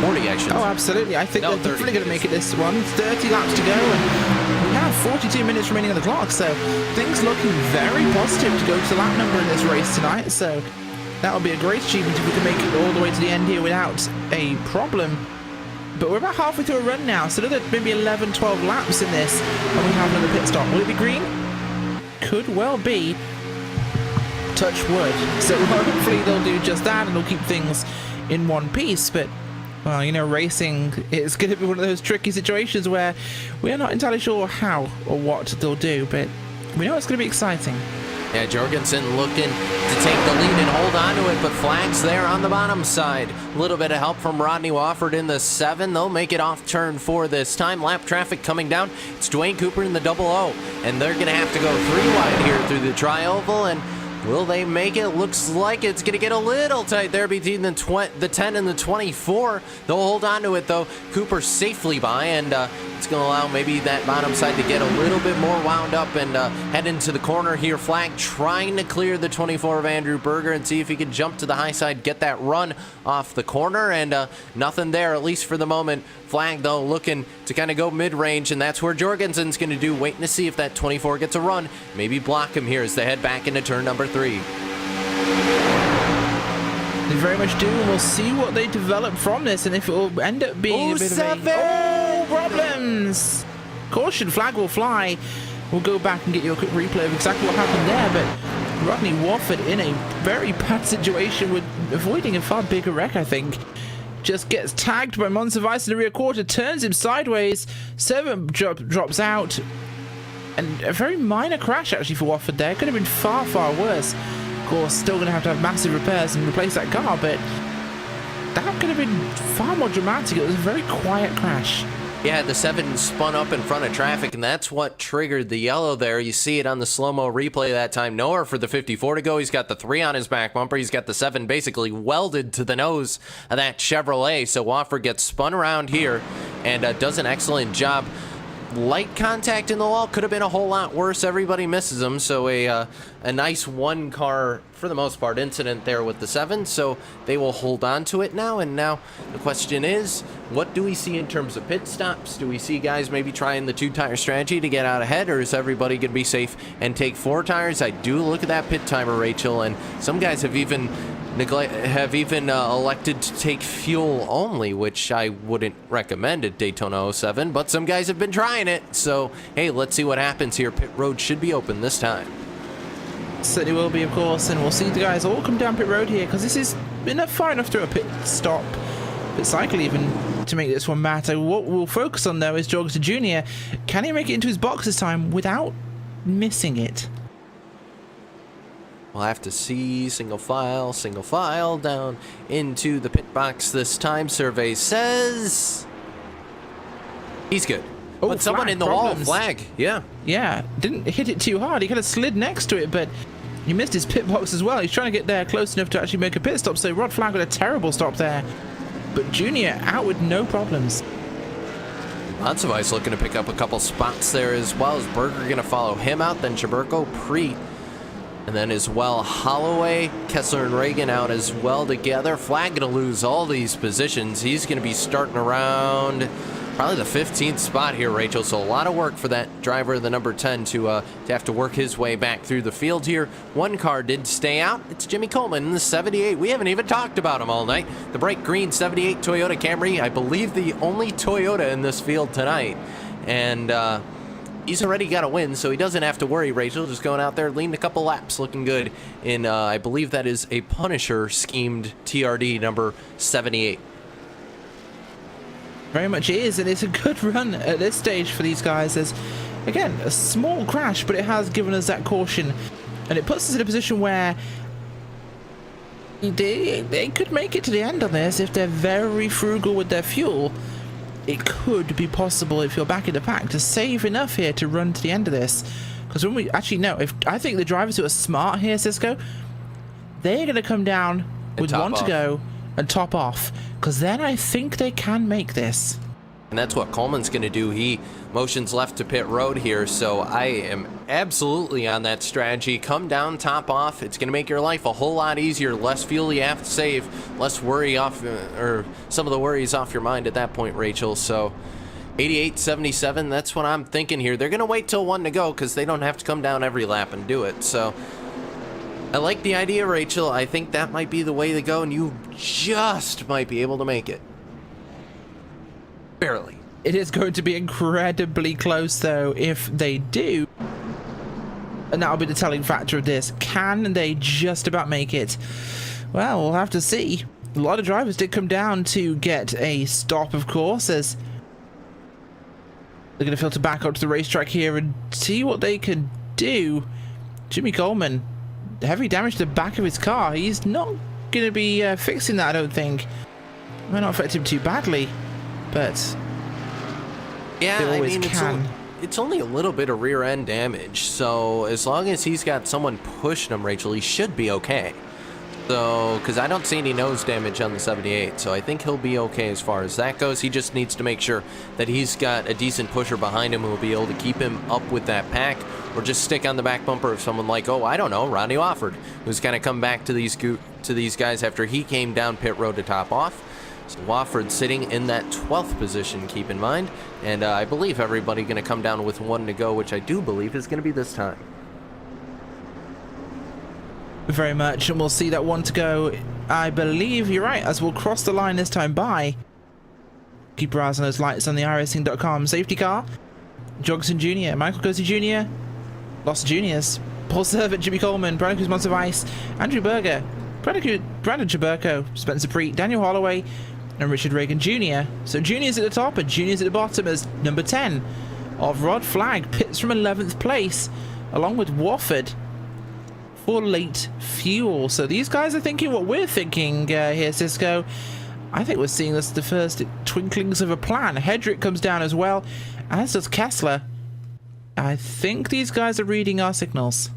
40, I should say. Oh, absolutely. I think they're definitely going to make it this one. 30 laps to go, and we have 42 minutes remaining on the clock, so things looking very positive to go to the lap number in this race tonight. So that'll be a great achievement if we can make it all the way to the end here without a problem. But we're about halfway through a run now, so another maybe 11, 12 laps in this, and we have another pit stop. Will it be green? Could well be. Touch wood. So hopefully they'll do just that, and they'll keep things in one piece. But well, you know, racing is going to be one of those tricky situations where we're not entirely sure how or what they'll do, but we know it's going to be exciting. Yeah, Jorgensen looking to take the lead and hold on to it, but Flag's there on the bottom side. A little bit of help from Rodney Wofford in the 7. They'll make it off turn 4 this time. Lap traffic coming down. It's Dwayne Cooper in the 00, and they're going to have to go 3 wide here through the tri-oval, and will they make it? Looks like it's going to get a little tight there between the 10 and the 24. They'll hold on to it, though. Cooper safely by, and it's going to allow maybe that bottom side to get a little bit more wound up and head into the corner here. Flag trying to clear the 24 of Andrew Berger and see if he can jump to the high side, get that run off the corner, and nothing there, at least for the moment. Flag, though, looking to kind of go mid-range, and that's where Jorgensen's going to do, waiting to see if that 24 gets a run. Maybe block him here as they head back into turn number 3. They very much do, and we'll see what they develop from this, and if it will end up being a bit 7. of a... Oh, problems! Caution flag will fly. We'll go back and get you a quick replay of exactly what happened there, but Rodney Wofford in a very bad situation with avoiding a far bigger wreck, I think. Just gets tagged by Monsivice in the rear quarter, turns him sideways, Servant drops out, and a very minor crash actually for Wofford there. Could have been far, far worse. Of course, still going to have massive repairs and replace that car, but that could have been far more dramatic. It was a very quiet crash. Yeah, the 7 spun up in front of traffic, and that's what triggered the yellow there. You see it on the slow-mo replay that time. Nowhere for the 54 to go. He's got the 3 on his back bumper. He's got the 7 basically welded to the nose of that Chevrolet. So Wofford gets spun around here and does an excellent job. Light contact in the wall could have been a whole lot worse. Everybody misses him. So a nice 1 car, for the most part, incident there with the 7. So they will hold on to it now. And now the question is, what do we see in terms of pit stops? Do we see guys maybe trying the 2-tire strategy to get out ahead, or is everybody going to be safe and take 4 tires? I do look at that pit timer, Rachel, and some guys have even elected to take fuel only, which I wouldn't recommend at Daytona 07, but some guys have been trying it. So, hey, let's see what happens here. Pit road should be open this time. Certainly will be, of course, and we'll see the guys all come down pit road here, because this is far enough through a pit stop, pit cycle even, to make this one matter. What we'll focus on, though, is Jorgensen Jr. Can he make it into his box this time without missing it? We'll have to see. Single file down into the pit box this time. Survey says he's good. Oh, but someone in the problems. wall, flag. Yeah. Yeah, didn't hit it too hard. He kind of slid next to it, but he missed his pit box as well. He's trying to get there close enough to actually make a pit stop, so Rod Flag with a terrible stop there. But Junior out with no problems. Monsivice looking to pick up a couple spots there as well. As Berger going to follow him out, then Chaburko, Preet, and then as well Holloway, Kessler, and Reagan out as well together. Flag going to lose all these positions. He's going to be starting around probably the 15th spot here, Rachel. So a lot of work for that driver, the number 10, to have to work his way back through the field here. 1 car did stay out. It's Jimmy Coleman in the 78. We haven't even talked about him all night. The bright green 78 Toyota Camry, I believe the only Toyota in this field tonight. And he's already got a win, so he doesn't have to worry, Rachel. Just going out there, leading a couple laps, looking good in, I believe that is a Punisher schemed TRD number 78. Very much is, and it's a good run at this stage for these guys. There's, again, a small crash, but it has given us that caution, and it puts us in a position where they could make it to the end on this if they're very frugal with their fuel. It could be possible, if you're back in the pack, to save enough here to run to the end of this. Because when we actually know, I think the drivers who are smart here, Cisco, they're going to come down with 1 to go and top off, because then I think they can make this. And that's what Coleman's going to do. He motions left to pit road here, so I am absolutely on that strategy. Come down, top off. It's going to make your life a whole lot easier. Less fuel you have to save, less worry off, or some of the worries off your mind at that point, Rachel. So 88.77, that's what I'm thinking here. They're going to wait till 1 to go because they don't have to come down every lap and do it. So I like the idea, Rachel. I think that might be the way to go, and you just might be able to make it. Barely. It is going to be incredibly close, though, if they do. And that'll be the telling factor of this. Can they just about make it? Well, we'll have to see. A lot of drivers did come down to get a stop, of course, as they're going to filter back onto the racetrack here and see what they can do. Jimmy Coleman, heavy damage to the back of his car. He's not going to be fixing that, I don't think. Might not affect him too badly, but yeah, they always I mean, it's only a little bit of rear end damage, so as long as he's got someone pushing him, Rachel, he should be okay. So, because I don't see any nose damage on the 78, so I think he'll be okay as far as that goes. He just needs to make sure that he's got a decent pusher behind him who will be able to keep him up with that pack, or just stick on the back bumper of someone like, oh, I don't know, Rodney Wofford, who's kind of come back to these guys after he came down pit road to top off. So Wofford sitting in that 12th position, keep in mind, and I believe everybody going to come down with 1 to go, which I do believe is going to be this time. very much, and we'll see that 1 to go. I believe you're right, as we'll cross the line this time by. Keep your eyes on those lights on the iRacing.com safety car. Jorgensen Jr., Michael Cozy Jr., Lost Juniors, Paul Servant, Jimmy Coleman, Brandon Kuzmans of Ice, Andrew Berger, Brandon Chaburko, Spencer Preet, Daniel Holloway, and Richard Reagan Jr. So juniors at the top and juniors at the bottom as number 10 of Rod Flag pits from 11th place, along with Wofford for late fuel. So these guys are thinking what we're thinking here, Cisco. I think we're seeing this the first twinklings of a plan. Hedrick comes down as well, as does Kessler. I think these guys are reading our signals.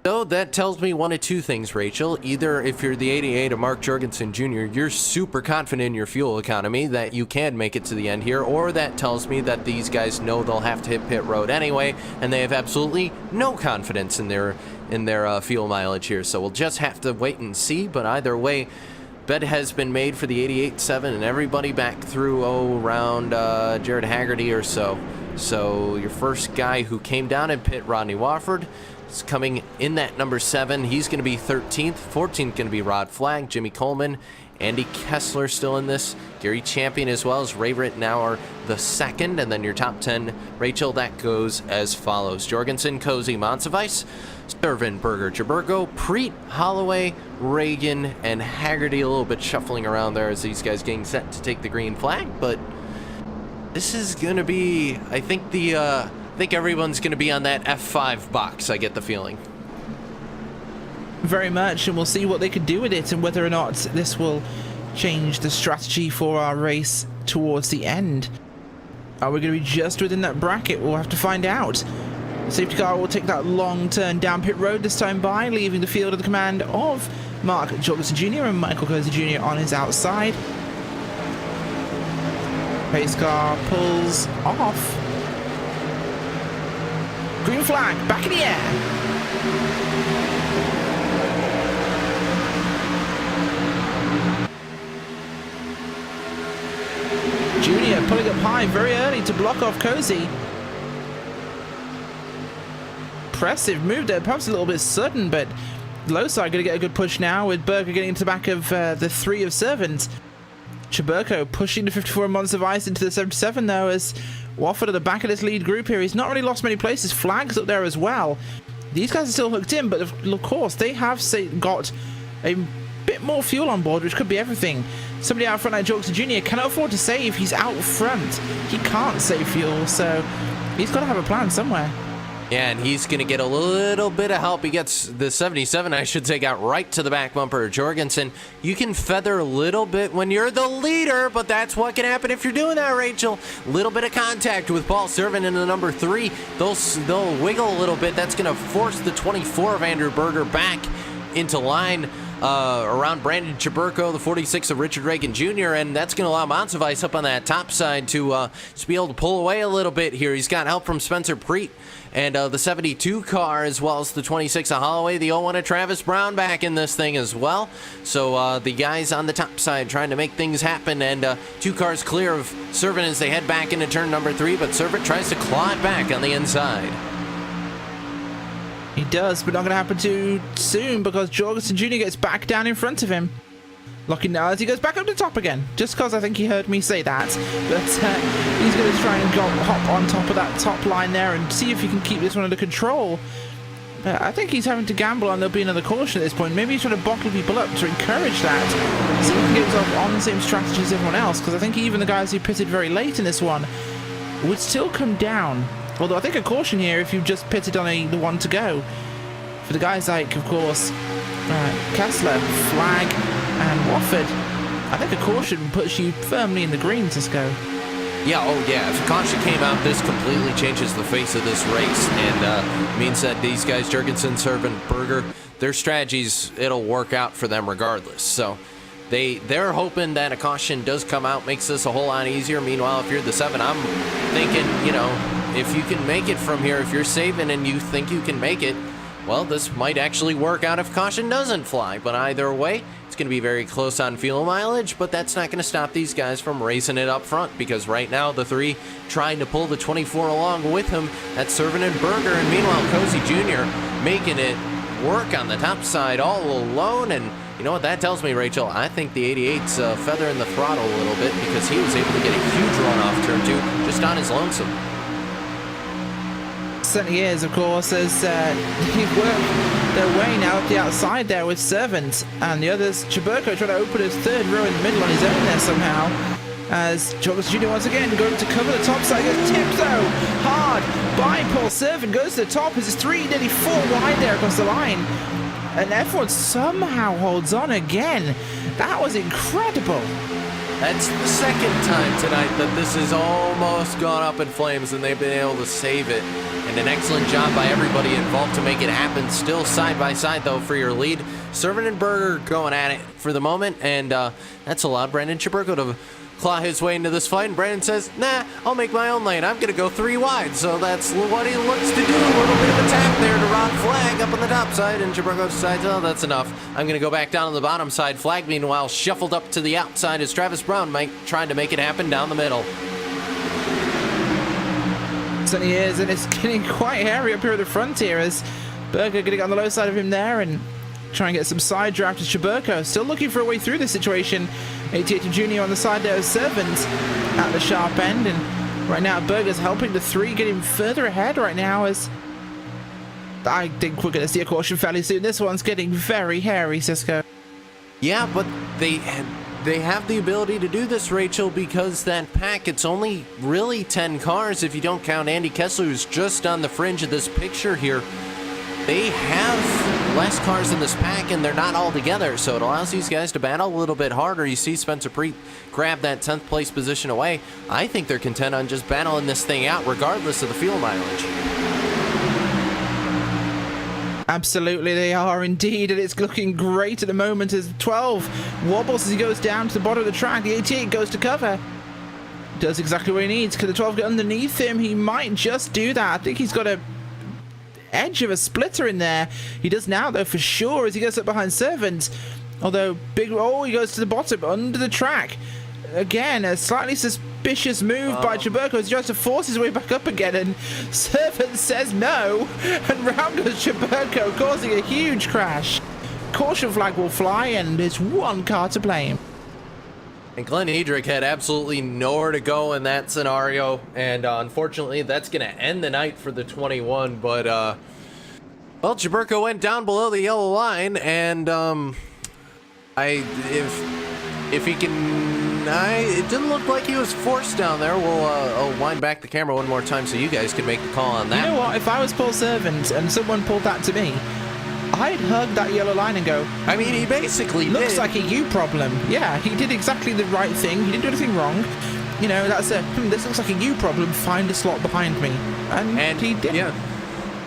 So that tells me one of two things, Rachel. Either if you're the 88 of Mark Jorgensen Jr., you're super confident in your fuel economy that you can make it to the end here, or that tells me that these guys know they'll have to hit pit road anyway, and they have absolutely no confidence in their fuel mileage here. So we'll just have to wait and see, but either way, bed has been made for the 88.7 and everybody back through, around Jared Haggerty or so. So your first guy who came down in pit, Rodney Wofford, is coming in that number 7. He's going to be 13th. 14th going to be Rod Flag, Jimmy Coleman, Andy Kessler still in this, Gary Champion as well as Ray Rittenauer the second, and then your top 10, Rachel, that goes as follows: Jorgensen, Cozy, Monsivice, Servant, Berger, Jaburgo, Preet, Holloway, Reagan, and Haggerty a little bit shuffling around there as these guys getting set to take the green flag. But this is gonna be, I think everyone's gonna be on that F5 box, I get the feeling. Very much, and we'll see what they can do with it and whether or not this will change the strategy for our race towards the end. Are we going to be just within that bracket? We'll have to find out. The safety car will take that long turn down pit road this time by, leaving the field at the command of Mark Jorgensen Jr. and Michael Cozy Jr. on his outside. Pace car pulls off. Green flag, back in the air. Junior pulling up high very early to block off Cozy. Impressive move there, perhaps a little bit sudden, but low side going to get a good push now with Berger getting into the back of the 3 of Servant. Chaburko pushing the 54 of Monster of Ice into the 77 though, as Wofford at the back of this lead group here. He's not really lost many places. Flags up there as well. These guys are still hooked in, but of course they have got a bit more fuel on board, which could be everything. Somebody out front like Jorgensen Jr. cannot afford to save. He's out front. He can't save fuel, so he's got to have a plan somewhere. Yeah, and he's going to get a little bit of help. He gets the 77, I should say, got right to the back bumper of Jorgensen. You can feather a little bit when you're the leader, but that's what can happen if you're doing that, Rachel. A little bit of contact with Paul Servant in the number 3. They'll wiggle a little bit. That's going to force the 24 of Andrew Berger back into line around Brandon Chaburko, the 46 of Richard Reagan Jr., and that's going to allow Monsivice up on that top side to be able to pull away a little bit here. He's got help from Spencer Preet and the 72 car, as well as the 26 of Holloway, the 01 of Travis Brown back in this thing as well. So the guys on the top side trying to make things happen, and 2 cars clear of Servant as they head back into turn number 3, but Servant tries to claw it back on the inside. He does, but not going to happen too soon because Jorgensen Jr. gets back down in front of him. Locking now as he goes back up to the top again, just because I think he heard me say that. But he's going to try and hop on top of that top line there and see if he can keep this one under control. But I think he's having to gamble on there'll be another caution at this point. Maybe he's trying to bottle people up to encourage that, so he can get himself on the same strategy as everyone else, because I think even the guys who pitted very late in this one would still come down. Although I think a caution here if you just pitted on the one to go. For the guys like, of course, Kessler, Flag, and Wofford, I think a caution puts you firmly in the green, Cisco. Yeah, oh yeah, if a caution came out, this completely changes the face of this race, and means that these guys, Jorgensen, Servant, Berger, their strategies, it'll work out for them regardless. So they're hoping that a caution does come out, makes this a whole lot easier. Meanwhile, if you're the 7, I'm thinking, you know, if you can make it from here, if you're saving and you think you can make it, well, this might actually work out if caution doesn't fly. But either way, it's going to be very close on fuel mileage, but that's not going to stop these guys from racing it up front, because right now the 3 trying to pull the 24 along with him, that's Servant and Berger, and meanwhile Cozy Jr. making it work on the top side all alone. And you know what that tells me, Rachel? I think the 88's feathering the throttle a little bit, because he was able to get a huge run off turn 2 just on his lonesome. Certainly is, of course, as they work their way now up the outside there with Servant, and the others, Chaburko trying to open his third row in the middle on his own there somehow, as Jorgensen Jr. once again going to cover the top side, gets tipped though, hard by Paul Servant, goes to the top, as it's nearly 4 wide there across the line, and everyone somehow holds on again. That was incredible. That's the second time tonight that this has almost gone up in flames and they've been able to save it. And an excellent job by everybody involved to make it happen. Still side by side though for your lead. Servant and Berger going at it for the moment, and that's allowed Brandon Chaburko to claw his way into this fight. And Brandon says, nah, I'll make my own lane. I'm going to go 3 wide. So that's what he looks to do. A little bit of a tap there to Ron Flag up on the top side. And Chaburko decides, oh, that's enough. I'm going to go back down on the bottom side. Flag, meanwhile, shuffled up to the outside as Travis Brown trying to make it happen down the middle. Certainly is, and it's getting quite hairy up here at the front here as Berger getting on the low side of him there and try and get some side draft as Chaburko still looking for a way through this situation. 88 Jr. on the side there as Servant at the sharp end, and right now Berger's helping the 3 get him further ahead right now, as I think we're going to see a caution fairly soon. This one's getting very hairy, Cisco. Yeah, but they have the ability to do this, Rachel, because that pack, it's only really 10 cars if you don't count Andy Kessler, who's just on the fringe of this picture here. They have less cars in this pack, and they're not all together, so it allows these guys to battle a little bit harder. You see Spencer Preet grab that 10th place position away. I think they're content on just battling this thing out regardless of the fuel mileage. Absolutely, they are indeed, and it's looking great at the moment as 12 wobbles as he goes down to the bottom of the track. The 88 goes to cover. Does exactly what he needs. Can the 12 get underneath him? He might just do that. I think he's got a edge of a splitter in there. He does now, though, for sure, as he goes up behind Servant. Although, he goes to the bottom, under the track. Again, a slightly suspicious move by Chaburko as he tries to force his way back up again, and Servant says no, and round goes Chaburko, causing a huge crash. Caution flag will fly, and there's 1 car to blame. And Glenn Hedrick had absolutely nowhere to go in that scenario, and unfortunately that's going to end the night for the 21, but well, Chaburko went down below the yellow line, and if he can, it didn't look like he was forced down there. I'll wind back the camera one more time so you guys can make the call on that. You know what, if I was Paul Servant and someone pulled that to me, I'd hug that yellow line and go, I mean, he basically looks like a you problem. Yeah, he did exactly the right thing. He didn't do anything wrong. You know, that's this looks like a you problem. Find a slot behind me. And he did. Yeah.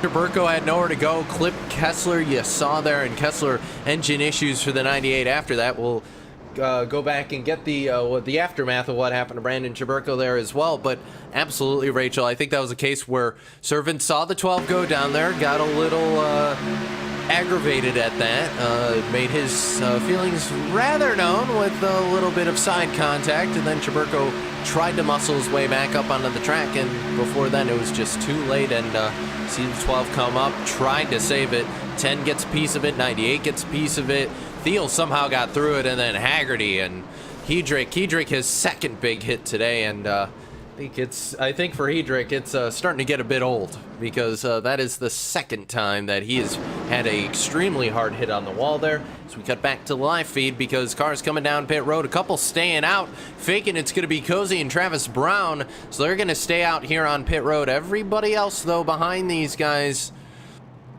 Chaburko had nowhere to go. Clipped Kessler, you saw there, and Kessler engine issues for the 98 after that. We'll go back and get the aftermath of what happened to Brandon Chaburko there as well. But absolutely, Rachel, I think that was a case where Servant saw the 12 go down there, got a little aggravated at that, made his feelings rather known with a little bit of side contact, and then Chaburko tried to muscle his way back up onto the track, and before then it was just too late, and see the 12 come up, tried to save it. 10 gets a piece of it, 98 gets a piece of it, Thiel somehow got through it, and then Haggerty and Hedrick his second big hit today, and I think for Hedrick it's starting to get a bit old, because that is the second time that he has had a extremely hard hit on the wall there. So we cut back to the live feed because cars coming down pit road, a couple staying out, faking it's going to be Cozy and Travis Brown, so they're going to stay out here on pit road. Everybody else though behind these guys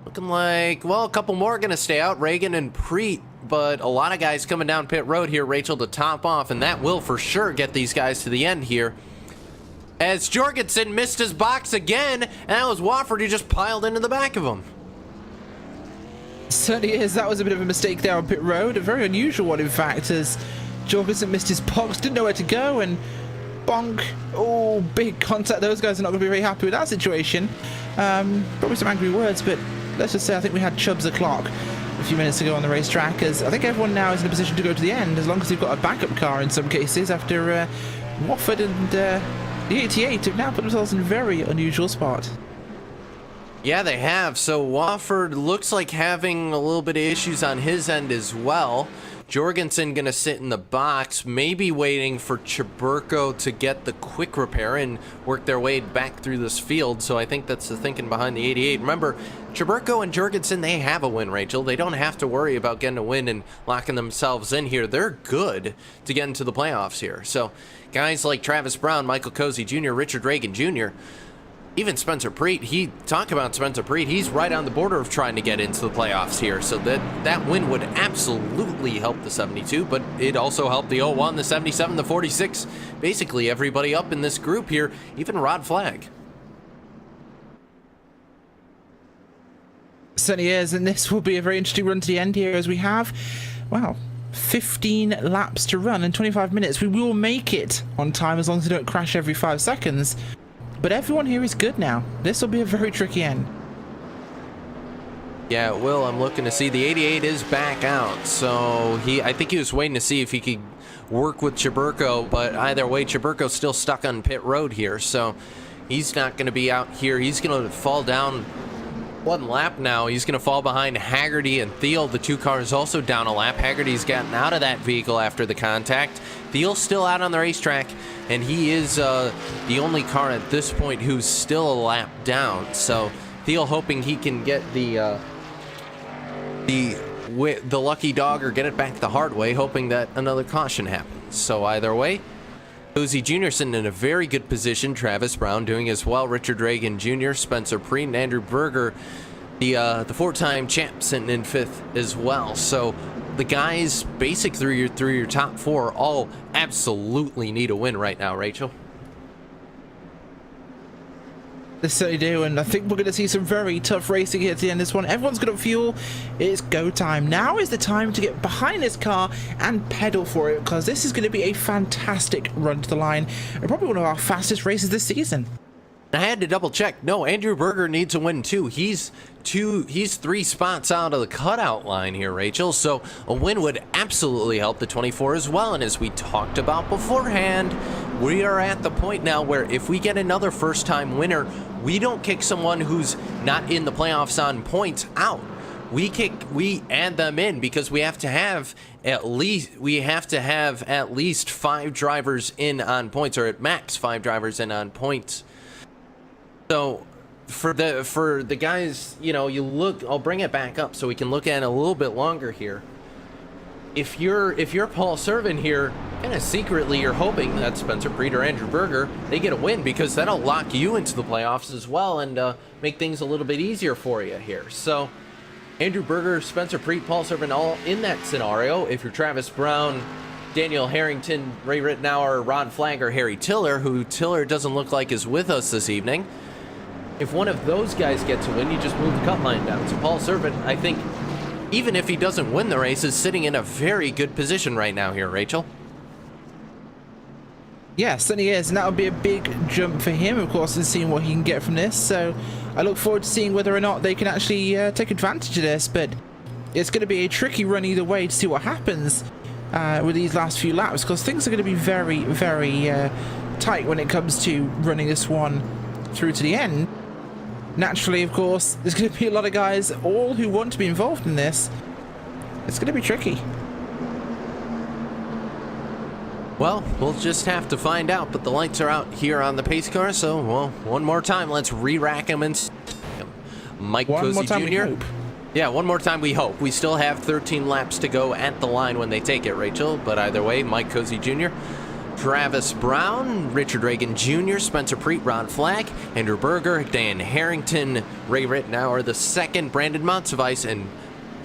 looking like, well, a couple more going to stay out, Reagan and Preet, but a lot of guys coming down pit road here, Rachel, to top off, and that will for sure get these guys to the end here. As Jorgensen missed his box again, and that was Wofford who just piled into the back of him. Certainly is. That was a bit of a mistake there on pit road. A very unusual one, in fact, as Jorgensen missed his box, didn't know where to go, and bonk. Oh, big contact. Those guys are not going to be very happy with that situation. Probably some angry words, but let's just say I think we had Chubbs o'clock a few minutes ago on the racetrack, as I think everyone now is in a position to go to the end, as long as they've got a backup car in some cases, after Wofford and the 88 have now put themselves in a very unusual spot. Yeah, they have. So Wofford looks like having a little bit of issues on his end as well. Jorgensen gonna sit in the box, maybe waiting for Cheburko to get the quick repair and work their way back through this field. So I think that's the thinking behind the 88. Remember, Cheburko and Jorgensen, they have a win, Rachel. They don't have to worry about getting a win and locking themselves in here. They're good to get into the playoffs here. So guys like Travis Brown, Michael Cozy Jr., Richard Reagan Jr., even Spencer Preet, talk about Spencer Preet, he's right on the border of trying to get into the playoffs here. So that win would absolutely help the 72, but it also helped the 01, the 77, the 46, basically everybody up in this group here, even Rod Flag. Certainly is, and this will be a very interesting run to the end here as we have, wow, 15 laps to run in 25 minutes. We will make it on time as long as we don't crash every 5 seconds. But everyone here is good now. This will be a very tricky end. Yeah, it will. I'm looking to see. The 88 is back out. So I think he was waiting to see if he could work with Cheburko. But either way, Cheburko's still stuck on pit road here. So he's not going to be out here. He's going to fall down one lap now. He's going to fall behind Haggerty and Thiel. The two cars also down a lap. Haggerty's gotten out of that vehicle after the contact. Thiel's still out on the racetrack, and he is the only car at this point who's still a lap down. So Thiel hoping he can get the lucky dog or get it back the hard way, hoping that another caution happens. So either way, Cozy Jr. sitting in a very good position. Travis Brown doing as well. Richard Reagan Jr., Spencer Preet, and Andrew Berger, the four-time champ, sitting in 5th as well. So the guys basic through your top 4 all absolutely need a win right now, Rachel. They certainly do, and I think we're going to see some very tough racing here at the end of this one. Everyone's got up fuel. It's go time. Now is the time to get behind this car and pedal for it, because this is going to be a fantastic run to the line and probably one of our fastest races this season. I had to double check. No, Andrew Berger needs a win too. He's 3 spots out of the cutout line here, Rachel. So a win would absolutely help the 24 as well. And as we talked about beforehand, we are at the point now where if we get another first-time winner, we don't kick someone who's not in the playoffs on points out. We add them in because we have to have at least 5 drivers in on points, or at max 5 drivers in on points. So for the guys, you know, you look, I'll bring it back up so we can look at it a little bit longer here. If you're Paul Servin here, kind of secretly you're hoping that Spencer Preet or Andrew Berger, they get a win, because that'll lock you into the playoffs as well and make things a little bit easier for you here. So Andrew Berger, Spencer Preet, Paul Servin, all in that scenario. If you're Travis Brown, Daniel Harrington, Ray Rittenauer, Rod Flag, or Harry Tiller, who Tiller doesn't look like is with us this evening, if one of those guys gets a win, you just move the cut line down. So Paul Servin, I think, even if he doesn't win the race, is sitting in a very good position right now here, Rachel. Yeah, certainly is, and that would be a big jump for him, of course, and seeing what he can get from this. So I look forward to seeing whether or not they can actually take advantage of this, but it's going to be a tricky run either way to see what happens with these last few laps, because things are going to be very, very tight when it comes to running this one through to the end. Naturally, of course, there's going to be a lot of guys, all who want to be involved in this. It's going to be tricky. Well, we'll just have to find out, but the lights are out here on the pace car, so, well, one more time, let's re-rack him and Mike Cozy Jr. Yeah, one more time we hope. We still have 13 laps to go at the line when they take it, Rachel, but either way, Mike Cozy Jr., Travis Brown, Richard Reagan Jr., Spencer Preet, Rod Flag, Andrew Berger, Dan Harrington, Ray Rittenauer the second, Brandon Monsivice, and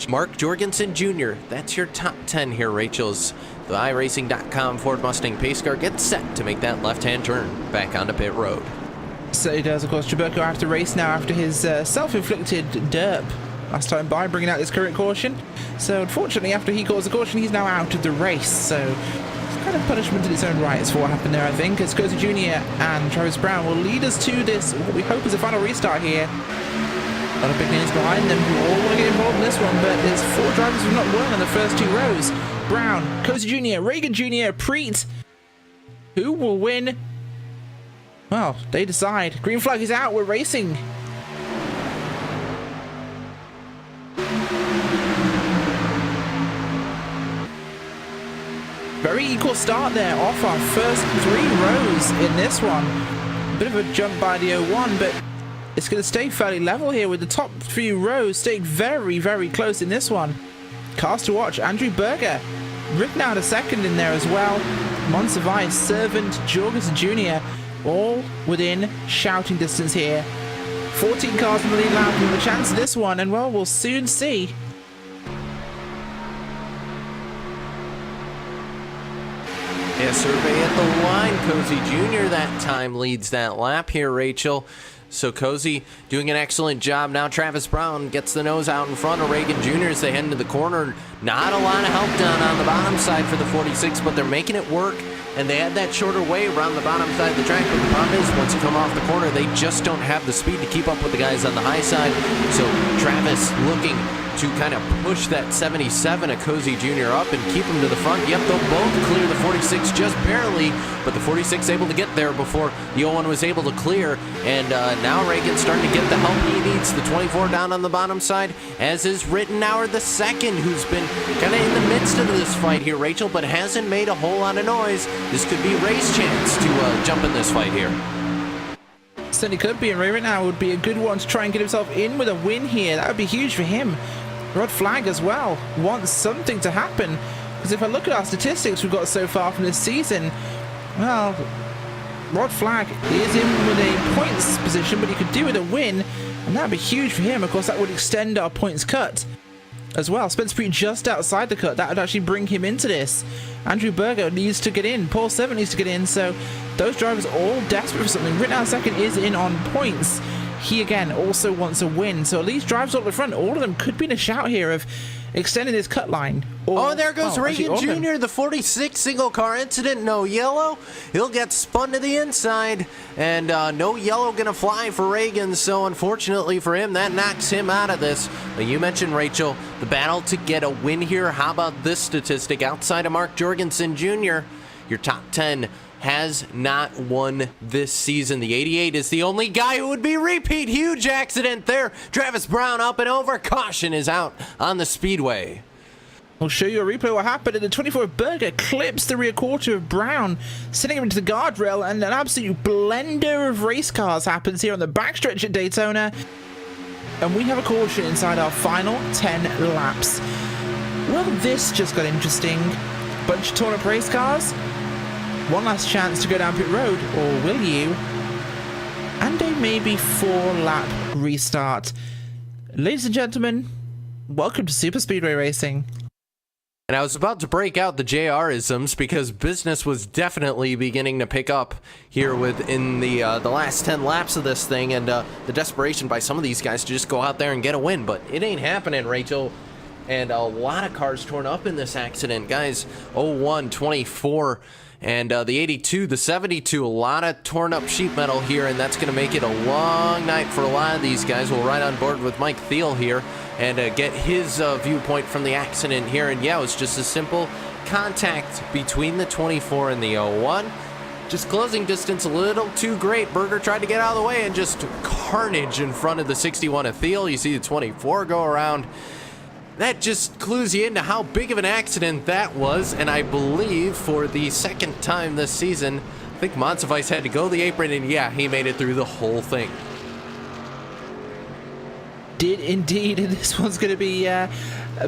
Mark Jorgensen Jr. That's your top 10 here, Rachel's. The iRacing.com Ford Mustang pace car gets set to make that left-hand turn back onto pit road. So he does, of course. Cheburko after race now after his self-inflicted derp last time by, bringing out this current caution. So unfortunately, after he caused the caution, he's now out of the race. So it's kind of punishment in its own rights for what happened there, I think, as Cozy Jr. and Travis Brown will lead us to this, what we hope is a final restart here. A lot of big names behind them who all want to get involved in this one, but there's 4 drivers who've not won in the first 2 rows. Brown, Cozy Jr., Reagan Jr., Preet. Who will win? Well, they decide. Green flag is out. We're racing. Very equal start there off our first 3 rows in this one. Bit of a jump by the 01, but it's going to stay fairly level here with the top few rows staying very, very close in this one. Cars to watch, Andrew Berger written out a second in there as well. Monsivais, Servant, Jorgensen Jr. all within shouting distance here. 14 cars in the lead lap with a chance of this one, and well, we'll soon see. Yeah, survey at the line. Cozy Jr. that time leads that lap here, Rachel. So Cozy doing an excellent job. Now Travis Brown gets the nose out in front of Reagan Jr. as they head into the corner. Not a lot of help down on the bottom side for the 46, but they're making it work. And they had that shorter way around the bottom side of the track. But the problem is, once you come off the corner, they just don't have the speed to keep up with the guys on the high side. So Travis looking to kind of push that 77 of Cozy Jr. up and keep him to the front. Yep, they'll both clear the 46 just barely, but the 46 able to get there before the 01 was able to clear. And now Reagan's starting to get the help he needs. The 24 down on the bottom side, as is Rittenauer the second, who's been kind of in the midst of this fight here, Rachel, but hasn't made a whole lot of noise. This could be Ray's chance to jump in this fight here. Certainly could be, and Ray Rittenauer would be a good one to try and get himself in with a win here. That would be huge for him. Rod Flag as well wants something to happen, because if I look at our statistics we've got so far from this season, well, Rod Flag is in with a points position, but he could do with a win, and that would be huge for him. Of course, that would extend our points cut as well. Spencer Preet just outside the cut, that would actually bring him into this. Andrew Berger needs to get in, Paul Servant needs to get in, so those drivers are all desperate for something. Rittenauer second is in on points. He again also wants a win, so at least drives up the front. All of them could be in a shout here of extending this cut line. Or, there goes Reagan Jr., the 46 single car incident, no yellow. He'll get spun to the inside, and no yellow gonna fly for Reagan, so unfortunately for him, that knocks him out of this. But you mentioned, Rachel, the battle to get a win here. How about this statistic? Outside of Mark Jorgensen Jr., your top 10 has not won this season. The 88 is the only guy who would be repeat. Huge accident there. Travis Brown up and over. Caution is out on the speedway. We'll show you a replay of what happened. And the 24 Berger clips the rear quarter of Brown, sending him into the guardrail, and an absolute blender of race cars happens here on the backstretch at Daytona. And we have a caution inside our final 10 laps. Well, this just got interesting. Bunch of torn up race cars. One last chance to go down pit road, or will you? And a maybe 4-lap restart. Ladies and gentlemen, welcome to Superspeedway Racing. And I was about to break out the JR-isms because business was definitely beginning to pick up here within the last 10 laps of this thing, and the desperation by some of these guys to just go out there and get a win. But it ain't happening, Rachel. And a lot of cars torn up in this accident. Guys, 01, 24... and the 82, the 72, a lot of torn up sheet metal here, and that's going to make it a long night for a lot of these guys. We'll ride on board with Mike Thiel here and get his viewpoint from the accident here. And yeah, it was just a simple contact between the 24 and the 01. Just closing distance a little too great. Berger tried to get out of the way and just carnage in front of the 61 of Thiel. You see the 24 go around. That just clues you into how big of an accident that was, and I believe for the second time this season, I think Monsivais had to go the apron, and yeah, he made it through the whole thing. Did indeed, and this one's going to be a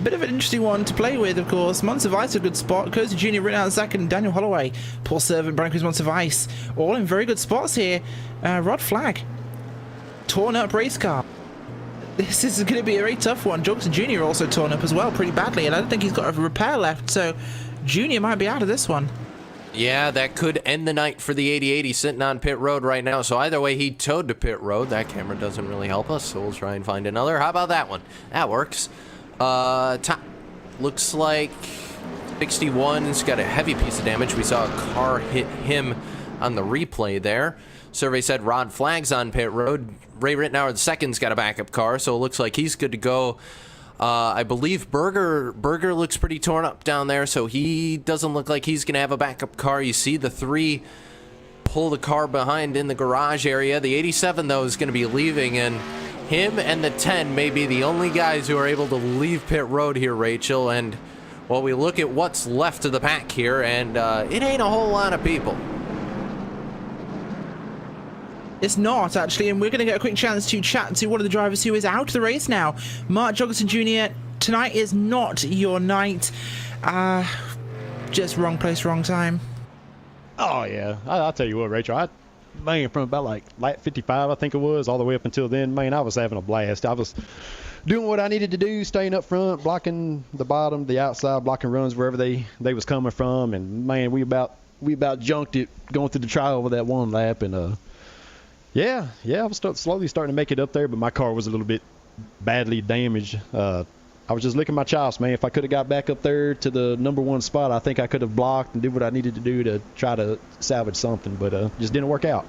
bit of an interesting one to play with, of course. Monsivais a good spot, Cozy Jr. written out second, Daniel Holloway, Paul Servant, Brian Cruz, Monsivais, all in very good spots here. Rod Flag, torn up race car. This is going to be a very tough one. Jorgensen Jr. also torn up as well pretty badly, and I don't think he's got a repair left, so Jr. might be out of this one. Yeah, that could end the night for the 88. He's sitting on pit road right now, so either way, he towed to pit road. That camera doesn't really help us, so we'll try and find another. How about that one? That works. Top looks like 61's got a heavy piece of damage. We saw a car hit him on the replay there. Survey said Rod Flag's on pit road. Ray Rittenauer II's got a backup car, so it looks like he's good to go. I believe Berger looks pretty torn up down there, so he doesn't look like he's going to have a backup car. You see the 3 pull the car behind in the garage area. The 87, though, is going to be leaving, and him and the 10 may be the only guys who are able to leave pit road here, Rachel, and well, we look at what's left of the pack here, and it ain't a whole lot of people. It's not, actually, and we're going to get a quick chance to chat to one of the drivers who is out of the race now. Mark Jorgensen Jr., tonight is not your night. Just wrong place, wrong time. Oh, yeah. I'll tell you what, Rachel. Man, from about like lap 55, I think it was, all the way up until then, man, I was having a blast. I was doing what I needed to do, staying up front, blocking the bottom, the outside, blocking runs wherever they was coming from. And, man, we about junked it going through the trial over that one lap. And, yeah, I was slowly starting to make it up there, but my car was a little bit badly damaged. I was just licking my chops, man. If I could have got back up there to the #1 spot, I think I could have blocked and did what I needed to do to try to salvage something, but just didn't work out.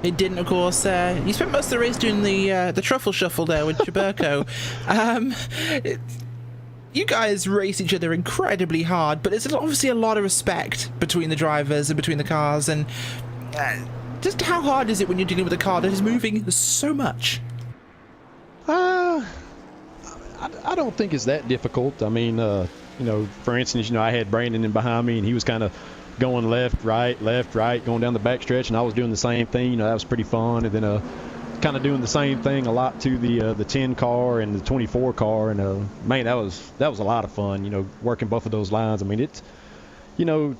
It didn't, of course. You spent most of the race doing the truffle shuffle there with Chaburko. You guys race each other incredibly hard, but there's obviously a lot of respect between the drivers and between the cars. And just how hard is it when you're dealing with a car that is moving so much? I don't think it's that difficult. I mean, you know, for instance, you know, I had Brandon in behind me, and he was kind of going left, right, going down the backstretch, and I was doing the same thing. You know, that was pretty fun. And then kind of doing the same thing a lot to the 10 car and the 24 car, and man, that was a lot of fun. You know, working both of those lines. I mean, it's, you know,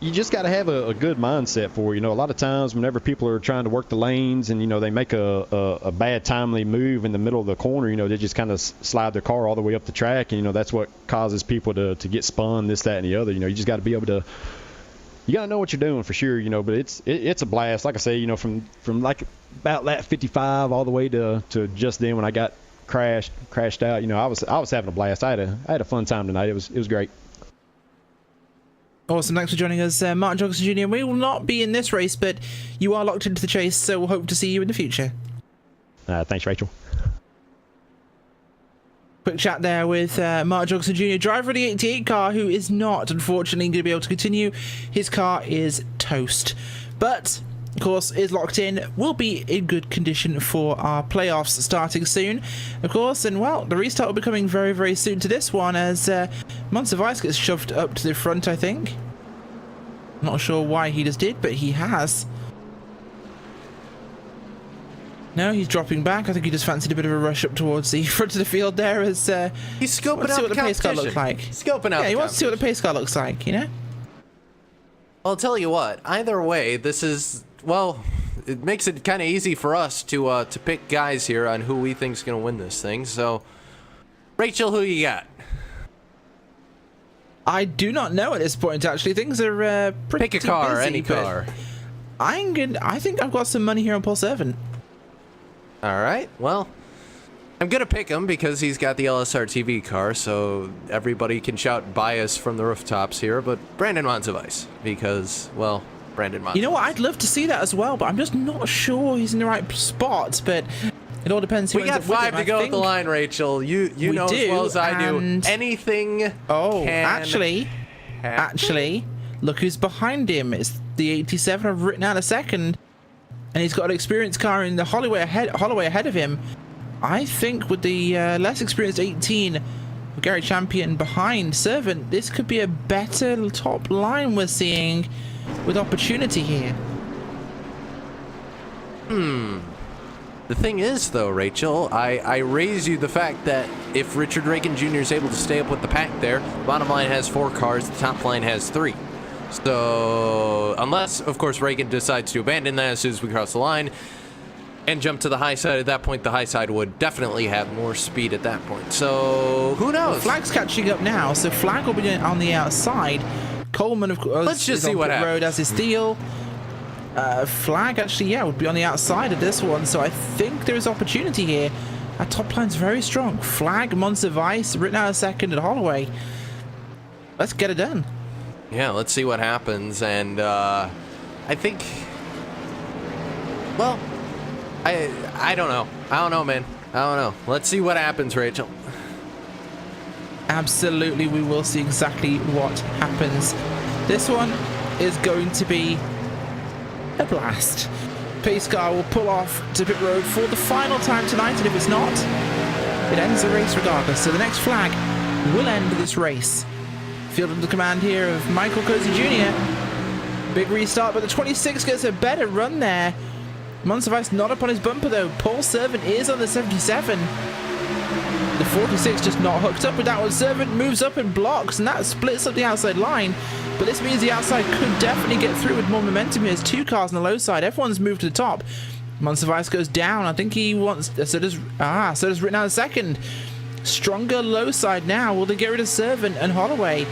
you just got to have a good mindset for it. You know, a lot of times whenever people are trying to work the lanes and, you know, they make a bad timely move in the middle of the corner, you know, they just kind of slide their car all the way up the track. And, you know, that's what causes people to get spun, this, that, and the other. You know, you just got to be able to, you got to know what you're doing for sure, you know, but it's a blast. Like I say, you know, from like about lap 55 all the way to just then when I got crashed out, you know, I was having a blast. I had a fun time tonight. It was great. Awesome, thanks for joining us, Martin Jorgensen Jr. We will not be in this race, but you are locked into the chase, so we'll hope to see you in the future. Thanks, Rachel. Quick chat there with Martin Jorgensen Jr., driver of the 88 car, who is not, unfortunately, going to be able to continue. His car is toast. But, of course, is locked in, will be in good condition for our playoffs starting soon, of course. And, well, the restart will be coming very, very soon to this one as Montevice gets shoved up to the front, I think. Not sure why he just did, but he has. No, he's dropping back. I think he just fancied a bit of a rush up towards the front of the field there as he's scoping out what the pace car looks like. Scoping out. Yeah, he wants to see what the pace car looks like, you know? I'll tell you what, either way, this is, well, it makes it kind of easy for us to pick guys here on who we think's going to win this thing. So, Rachel, who you got? I do not know at this point, actually. Things are pretty Pick a car, busy, any car. I think I've got some money here on Paul Servant. All right, well, I'm going to pick him because he's got the LSRTV car, so everybody can shout bias from the rooftops here, but Brandon Montevice, because, well, Brandon Montevice. You know what, I'd love to see that as well, but I'm just not sure he's in the right spot, but it all depends who we got ends up 5 to go at the line, Rachel. You know as well as I do. Anything actually, look who's behind him. It's the 87. I've written out a second. And he's got an experienced car in the Holloway ahead of him. I think with the less experienced 18, Gary Champion behind Servant, this could be a better top line we're seeing with opportunity here. The thing is, though, Rachel, I raise you the fact that if Richard Reagan Jr. is able to stay up with the pack there, the bottom line has 4 cars, the top line has 3. So, unless, of course, Reagan decides to abandon that as soon as we cross the line and jump to the high side, at that point, the high side would definitely have more speed at that point. So, who knows? Well, Flag's catching up now, so Flag will be on the outside. Coleman, of course, let's just is see on what pit happens. road as his deal. Flag, actually, yeah, would be on the outside of this one, so I think there is opportunity here. Our top line's very strong. Flag, Montevice, written out a second at Holloway. Let's get it done. Yeah, let's see what happens, and I think, well, I don't know. I don't know, man. I don't know. Let's see what happens, Rachel. Absolutely, we will see exactly what happens. This one is going to be a blast. Pace car will pull off to pit road for the final time tonight, and if it's not, it ends the race regardless. So the next flag will end this race. Field under command here of Michael Cozy Jr. Big restart, but the 26 gets a better run there. Monsivice not up on his bumper though. Paul Servant is on the 77. The 46 just not hooked up with that one. Servant moves up and blocks, and that splits up the outside line. But this means the outside could definitely get through with more momentum here. There's two cars on the low side. Everyone's moved to the top. Monsivice goes down. I think he wants... So does Written Out second. Stronger low side now. Will they get rid of Servant and Holloway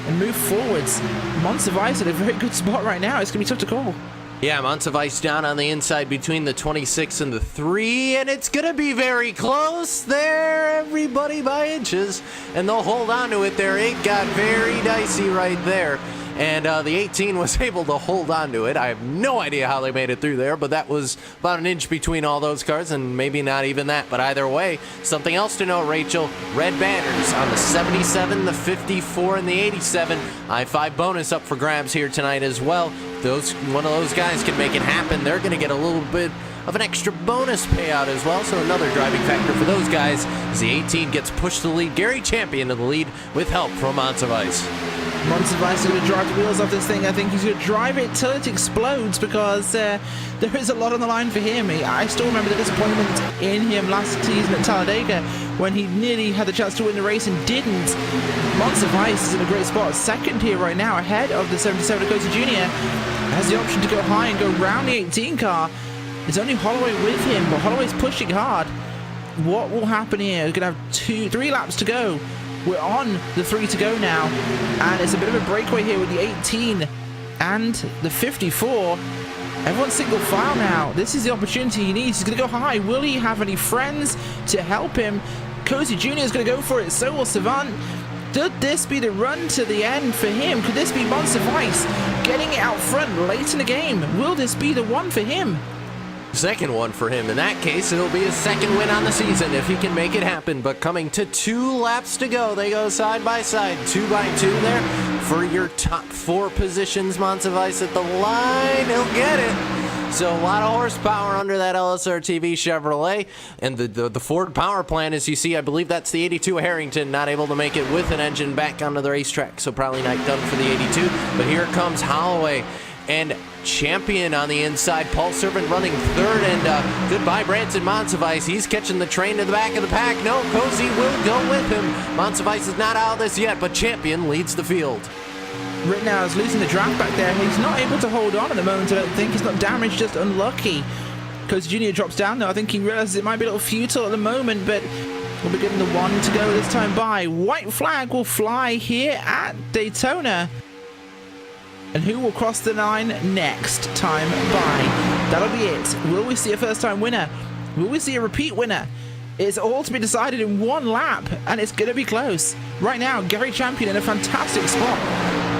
and move forwards? Monsivice at a very good spot right now. It's going to be tough to call. Yeah, Monsivice down on the inside between the 26 and the 3, and it's going to be very close there, everybody by inches, and they'll hold on to it there. It got very dicey right there, and the 18 was able to hold on to it. I have no idea how they made it through there, but that was about an inch between all those cars, and maybe not even that, but either way, something else to note, Rachel, red banners on the 77, the 54, and the 87. I-5 bonus up for grabs here tonight as well. One of those guys can make it happen. They're going to get a little bit of an extra bonus payout as well, so another driving factor for those guys as the 18 gets pushed to the lead. Gary Champion to the lead with help from Monsivice. Monsivice is going to drive the wheels off this thing. I think he's going to drive it till it explodes because there is a lot on the line for him. I still remember the disappointment in him last season at Talladega when he nearly had the chance to win the race and didn't. Monsivice is in a great spot, second here right now, ahead of the 77 Dakota Jr. Has the option to go high and go round the 18 car. It's only Holloway with him, but Holloway's pushing hard. What will happen here? We're going to have 3 laps to go. We're on the 3 to go now, and it's a bit of a breakaway here with the 18 and the 54. Everyone's single file now. This is the opportunity he needs. He's going to go high. Will he have any friends to help him? Cozy Jr. is going to go for it. So will Savant. Could this be the run to the end for him? Could this be Monsivice getting it out front late in the game? Will this be the one for him? Second one for him. In that case, it'll be his second win on the season if he can make it happen. But coming to 2 laps to go, they go side by side, 2 by 2 there for your top 4 positions. Monsivice at the line, he'll get it. So a lot of horsepower under that LSRTV Chevrolet, and the Ford power plant, as you see, I believe that's the 82 Harrington, not able to make it with an engine back onto the racetrack, so probably not done for the 82. But here comes Holloway and Champion on the inside. Paul Servant running third, and goodbye Branson Monsivice. He's catching the train to the back of the pack. No, Cozy will go with him. Monsivice is not out of this yet, but Champion leads the field. Rittenhouse losing the draft back there. He's not able to hold on at the moment, I don't think. He's not damaged, just unlucky. Cozy Jr. drops down though. I think he realizes it might be a little futile at the moment, but we'll be getting the 1 to go this time by. White flag will fly here at Daytona. And who will cross the line next time by? That'll be it. Will we see a first-time winner? Will we see a repeat winner? It's all to be decided in 1 lap, and it's going to be close. Right now, Gary Champion in a fantastic spot.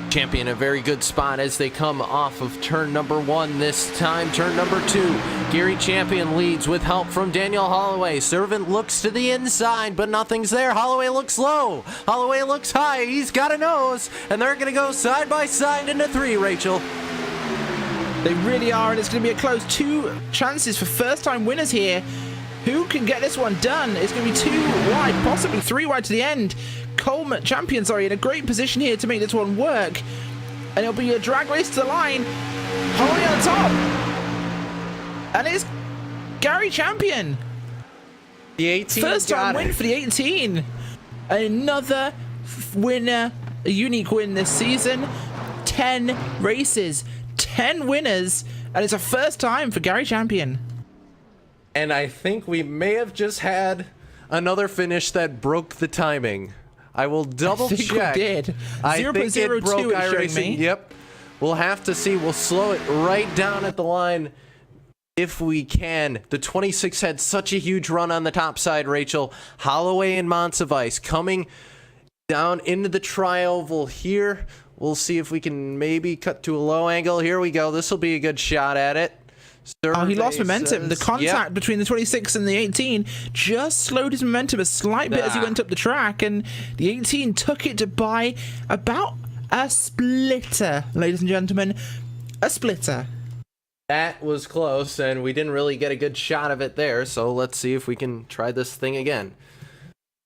Champion a very good spot as they come off of turn number 1 this time. Turn number 2, Gary Champion leads with help from Daniel Holloway. Servant looks to the inside, but nothing's there. Holloway looks low. Holloway looks high. He's got a nose, and they're going to go side by side into 3, Rachel. They really are, and it's going to be a close 2 chances for first-time winners here. Who can get this one done? It's going to be 2 wide, possibly 3 wide to the end. Champion, in a great position here to make this one work. And it'll be a drag race to the line. Holloway on top. And it's Gary Champion. The 18 first time win for the 18. Another winner, a unique win this season. 10 races, 10 winners, and it's a first time for Gary Champion. And I think we may have just had another finish that broke the timing. I will double check. We did. I think it broke iRacing. Yep. We'll have to see. We'll slow it right down at the line if we can. The 26 had such a huge run on the top side, Rachel. Holloway and Monsivice coming down into the tri-oval here. We'll see if we can maybe cut to a low angle. Here we go. This will be a good shot at it. He lost momentum. The contact between the 26 and the 18 just slowed his momentum a slight bit as he went up the track, and the 18 took it by about a splitter, ladies and gentlemen. A splitter. That was close, and we didn't really get a good shot of it there, so let's see if we can try this thing again.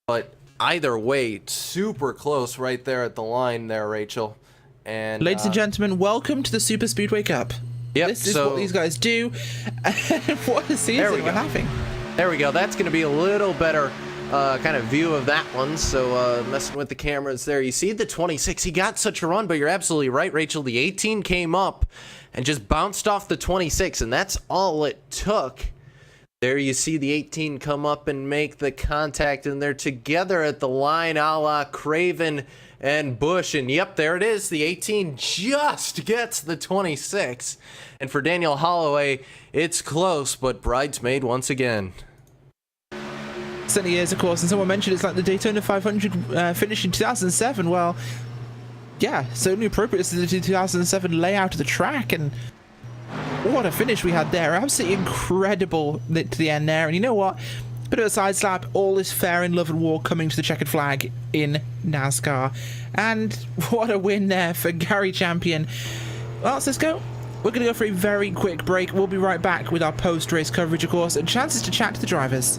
But either way, super close right there at the line there, Rachel. And ladies and gentlemen, welcome to the Super Speedway Cup. Yep, This is what these guys do. What a season we're having. There we go. That's going to be a little better kind of view of that one. So messing with the cameras there. You see the 26. He got such a run, but you're absolutely right, Rachel. The 18 came up and just bounced off the 26, and that's all it took. There you see the 18 come up and make the contact, and they're together at the line a la Craven and Bush. And yep, there it is. The 18 just gets the 26. And for Daniel Holloway, it's close, but bridesmaid once again. Certainly is, of course. And someone mentioned it's like the Daytona 500 finish in 2007. Well, yeah, certainly appropriate. This is the 2007 layout of the track, and what a finish we had there. Absolutely incredible to the end there. And you know what? Bit of a side slap. All is fair in love and war coming to the checkered flag in NASCAR. And what a win there for Gary Champion. Well, let's go. We're going to go for a very quick break. We'll be right back with our post-race coverage, of course, and chances to chat to the drivers.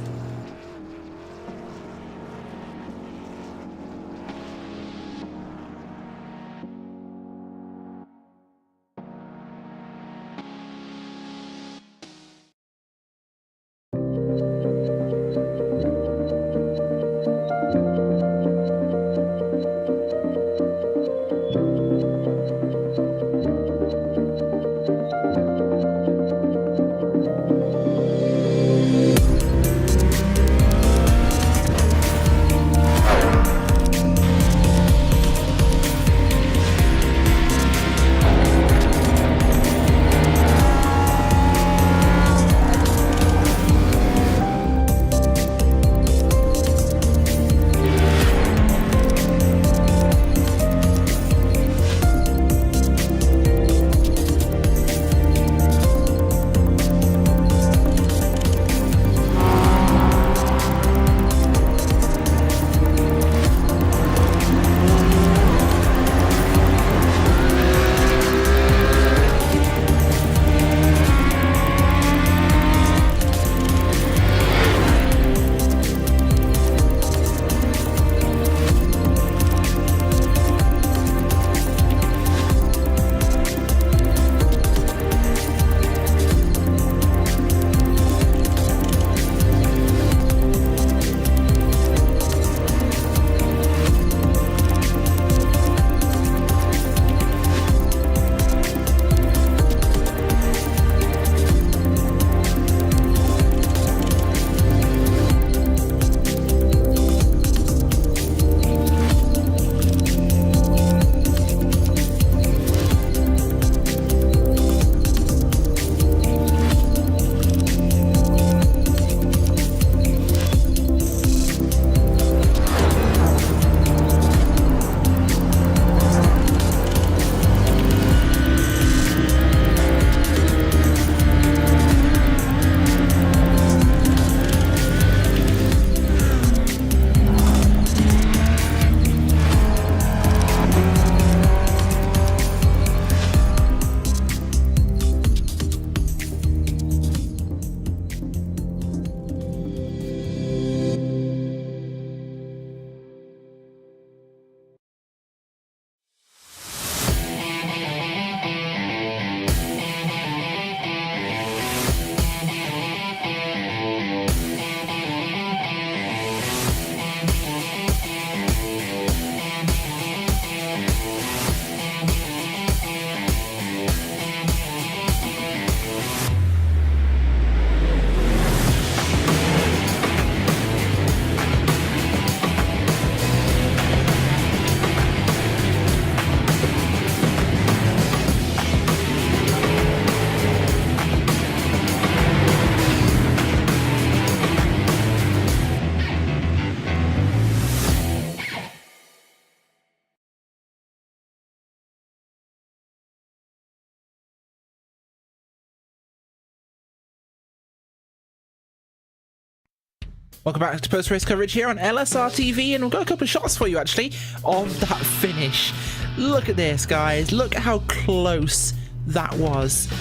Welcome back to post-race coverage here on LSRTV, and we've got a couple of shots for you, actually, of that finish. Look at this, guys. Look at how close that was.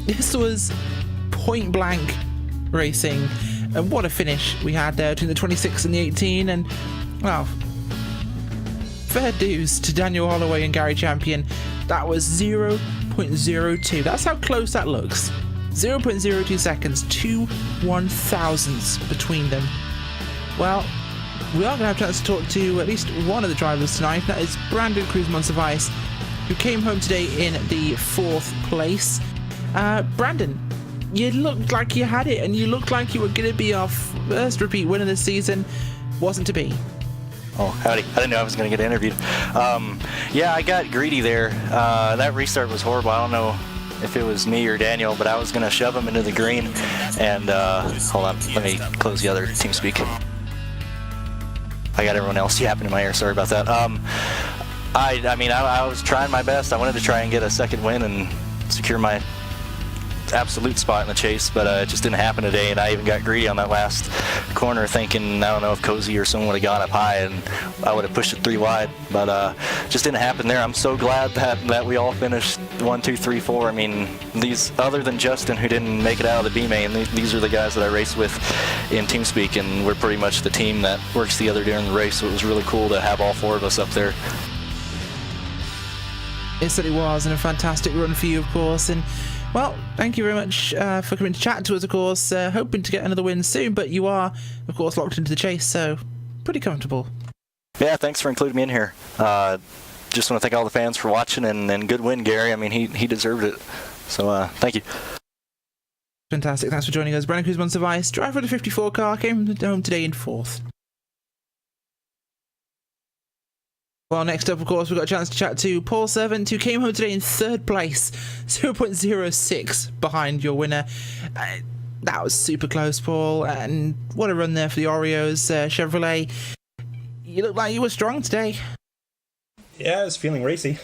This was point-blank racing, and what a finish we had there between the 26 and the 18, and well, fair dues to Daniel Holloway and Gary Champion. That was 0.02. That's how close that looks. 0.02 seconds, 2 1/1000ths between them. Well, we are going to have a chance to talk to at least one of the drivers tonight. That is Brandon Cruz-Montevice, who came home today in the 4th place. Brandon, you looked like you had it, and you looked like you were going to be our first repeat winner this season. Wasn't to be. Oh, howdy. I didn't know I was going to get interviewed. Yeah, I got greedy there. That restart was horrible. I don't know if it was me or Daniel, but I was going to shove him into the green. And, hold on, let me close the other team speak. I got everyone else yapping in my ear. Sorry about that. I mean, I was trying my best. I wanted to try and get a second win and secure my absolute spot in the chase, but it just didn't happen today, and I even got greedy on that last corner thinking, I don't know if Cozy or someone would have gone up high and I would have pushed it 3 wide, but just didn't happen there. I'm so glad that we all finished 1, 2, 3, 4. I mean, these, other than Justin, who didn't make it out of the B main, these are the guys that I race with in TeamSpeak, and we're pretty much the team that works together during the race, so it was really cool to have all 4 of us up there. It certainly was, and a fantastic run for you, of course. And well, thank you very much for coming to chat to us, of course. Hoping to get another win soon, but you are, of course, locked into the chase, so pretty comfortable. Yeah, thanks for including me in here. Just want to thank all the fans for watching, and good win, Gary. I mean, he deserved it. So thank you. Fantastic. Thanks for joining us. Brandon Cruz-Montevice, driver of the 54 car, came home today in 4th. Well, next up, of course, we've got a chance to chat to Paul Servant, who came home today in 3rd place, 0.06 behind your winner. That was super close, Paul, and what a run there for the Oreos Chevrolet. You look like you were strong today. Yeah, I was feeling racy.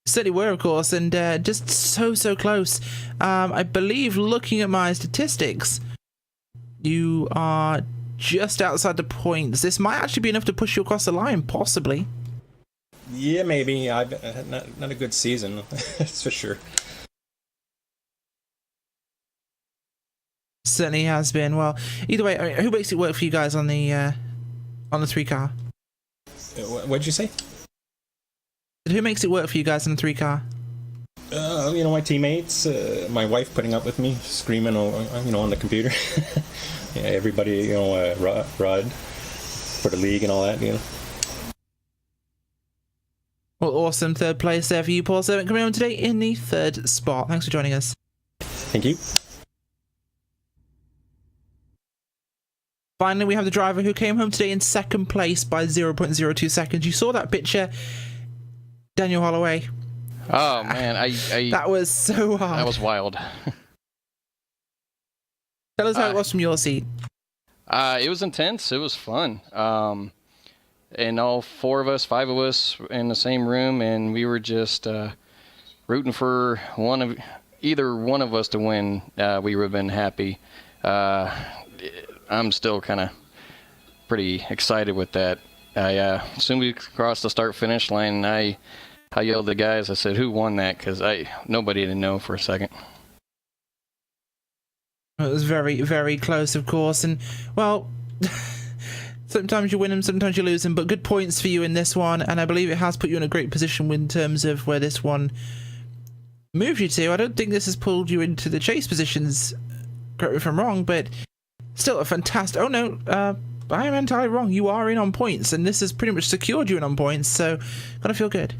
Certainly were, of course, and just so close. I believe, looking at my statistics, you are just outside the points. This might actually be enough to push you across the line, possibly. Yeah, maybe. I've had not a good season, that's for sure. Certainly has been. Well, either way, who makes it work for you guys on the 3 car? What'd you say? Who makes it work for you guys on the 3 car? You know, my teammates, my wife putting up with me, screaming, on the computer. Yeah, everybody, Rod for the league and all that, Well, awesome 3rd place there for you, Paul Servant, coming on today in the 3rd spot. Thanks for joining us. Thank you. Finally, we have the driver who came home today in 2nd place by 0.02 seconds. You saw that picture, Daniel Holloway. Oh man, I that was so hard. That was wild. Tell us how it was from your seat. It was intense. It was fun. And all 4 of us, 5 of us in the same room, and we were just rooting for either one of us to win. We would have been happy. I'm still kind of pretty excited with that. As soon as we crossed the start-finish line, I yelled at the guys. I said, "Who won that?" Because nobody didn't know for a second. It was very, very close, of course, and, well, sometimes you win them, sometimes you lose them, but good points for you in this one, and I believe it has put you in a great position in terms of where this one moved you to. I don't think this has pulled you into the chase positions, correct me if I'm wrong, but still a fantastic... Oh, no, I am entirely wrong. You are in on points, and this has pretty much secured you in on points, so gotta feel good.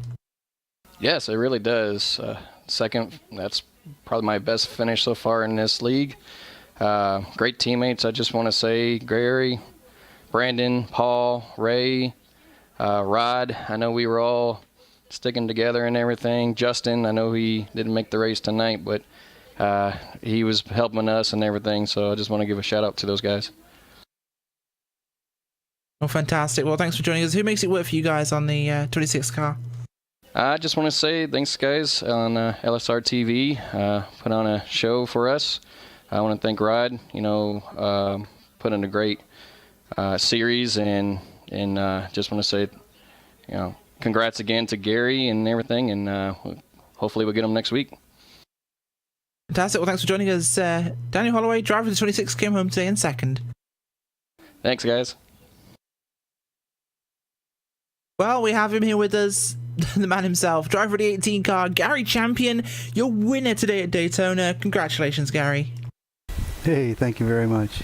Yes, it really does. 2nd, that's probably my best finish so far in this league. Great teammates, I just want to say. Gary, Brandon, Paul, Ray, Rod. I know we were all sticking together and everything. Justin, I know he didn't make the race tonight, but he was helping us and everything, so I just want to give a shout out to those guys. Well, fantastic. Well, thanks for joining us. Who makes it work for you guys on the 26 car? I just want to say thanks, guys, on LSRTV. Put on a show for us. I want to thank Rod, put in a great series, and just want to say, congrats again to Gary and everything, and hopefully we'll get him next week. Fantastic. Well, thanks for joining us. Daniel Holloway, driver of the 26, came home today in 2nd. Thanks, guys. Well, we have him here with us, the man himself, driver of the 18 car, Gary Champion, your winner today at Daytona. Congratulations, Gary. Hey, thank you very much.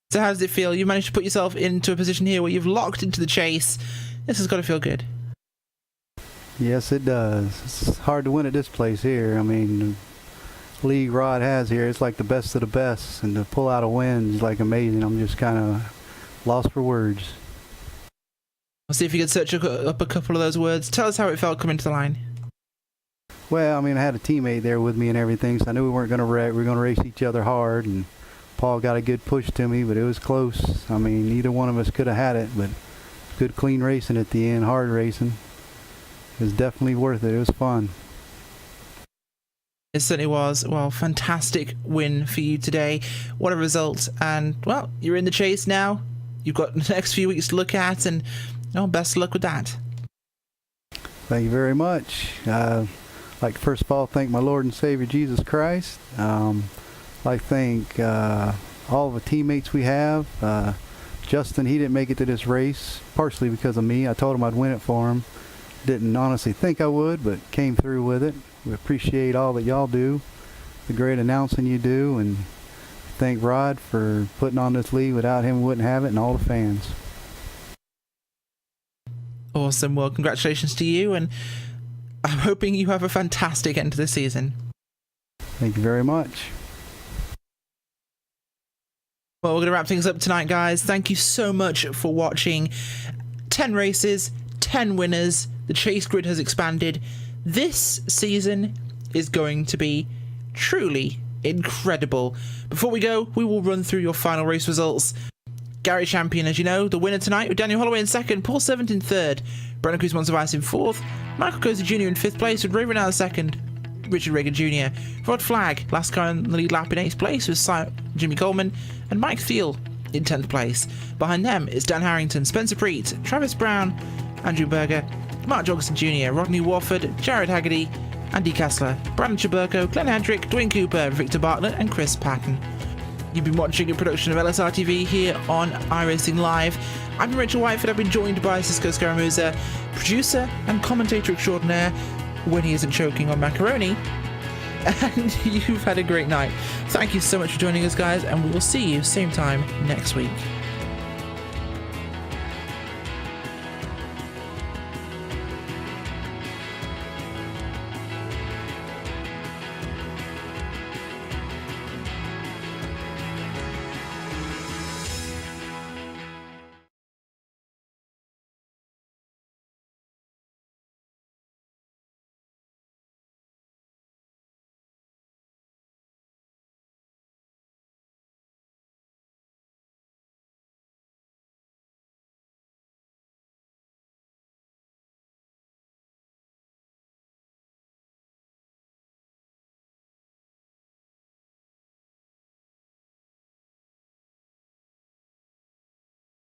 So how does it feel? You managed to put yourself into a position here where you've locked into the chase. This has got to feel good. Yes, it does. It's hard to win at this place here. I mean, the league Rod has here, it's like the best of the best, and to pull out a win is like amazing. I'm just kind of lost for words. I'll see if you could search up a couple of those words. Tell us how it felt coming to the line. Well, I mean, I had a teammate there with me and everything, so I knew we weren't going to wreck. We were going to race each other hard, and Paul got a good push to me, but it was close. I mean, neither one of us could have had it, but good, clean racing at the end, hard racing. It was definitely worth it. It was fun. It certainly was. Well, fantastic win for you today. What a result. And, well, you're in the chase now. You've got the next few weeks to look at, and best of luck with that. Thank you very much. I'd like to first of all thank my Lord and Savior Jesus Christ. I'd like to thank all the teammates we have. Justin, he didn't make it to this race, partially because of me. I told him I'd win it for him. Didn't honestly think I would, but came through with it. We appreciate all that y'all do, the great announcing you do, and thank Rod for putting on this league. Without him, we wouldn't have it, and all the fans. Awesome. Well, congratulations to you, and I'm hoping you have a fantastic end to the season. Thank you very much. Well, we're going to wrap things up tonight, guys. Thank you so much for watching. 10 races, 10 winners. The chase grid has expanded. This season is going to be truly incredible. Before we go, we will run through your final race results. Gary Champion, as you know, the winner tonight, with Daniel Holloway in second, Paul Servant in third, Brennan Cruz Montevice in fourth, Michael Cozy Jr. in fifth place, with Ray Renard second, Richard Reagan Jr., Rod Flagg, last car in the lead lap in eighth place, with Jimmy Coleman, and Mike Thiel in 10th place. Behind them is Dan Harrington, Spencer Preet, Travis Brown, Andrew Berger, Mark Jorgensen Jr., Rodney Warford, Jared Haggerty, Andy Kessler, Brandon Chaburko, Glenn Hedrick, Dwayne Cooper, Victor Bartlett, and Chris Patton. You've been watching a production of LSRTV here on iRacing Live. I've been Rachel Whiteford. I've been joined by Cisco Scaramuza, producer and commentator extraordinaire when he isn't choking on macaroni. And you've had a great night. Thank you so much for joining us, guys, and we will see you same time next week.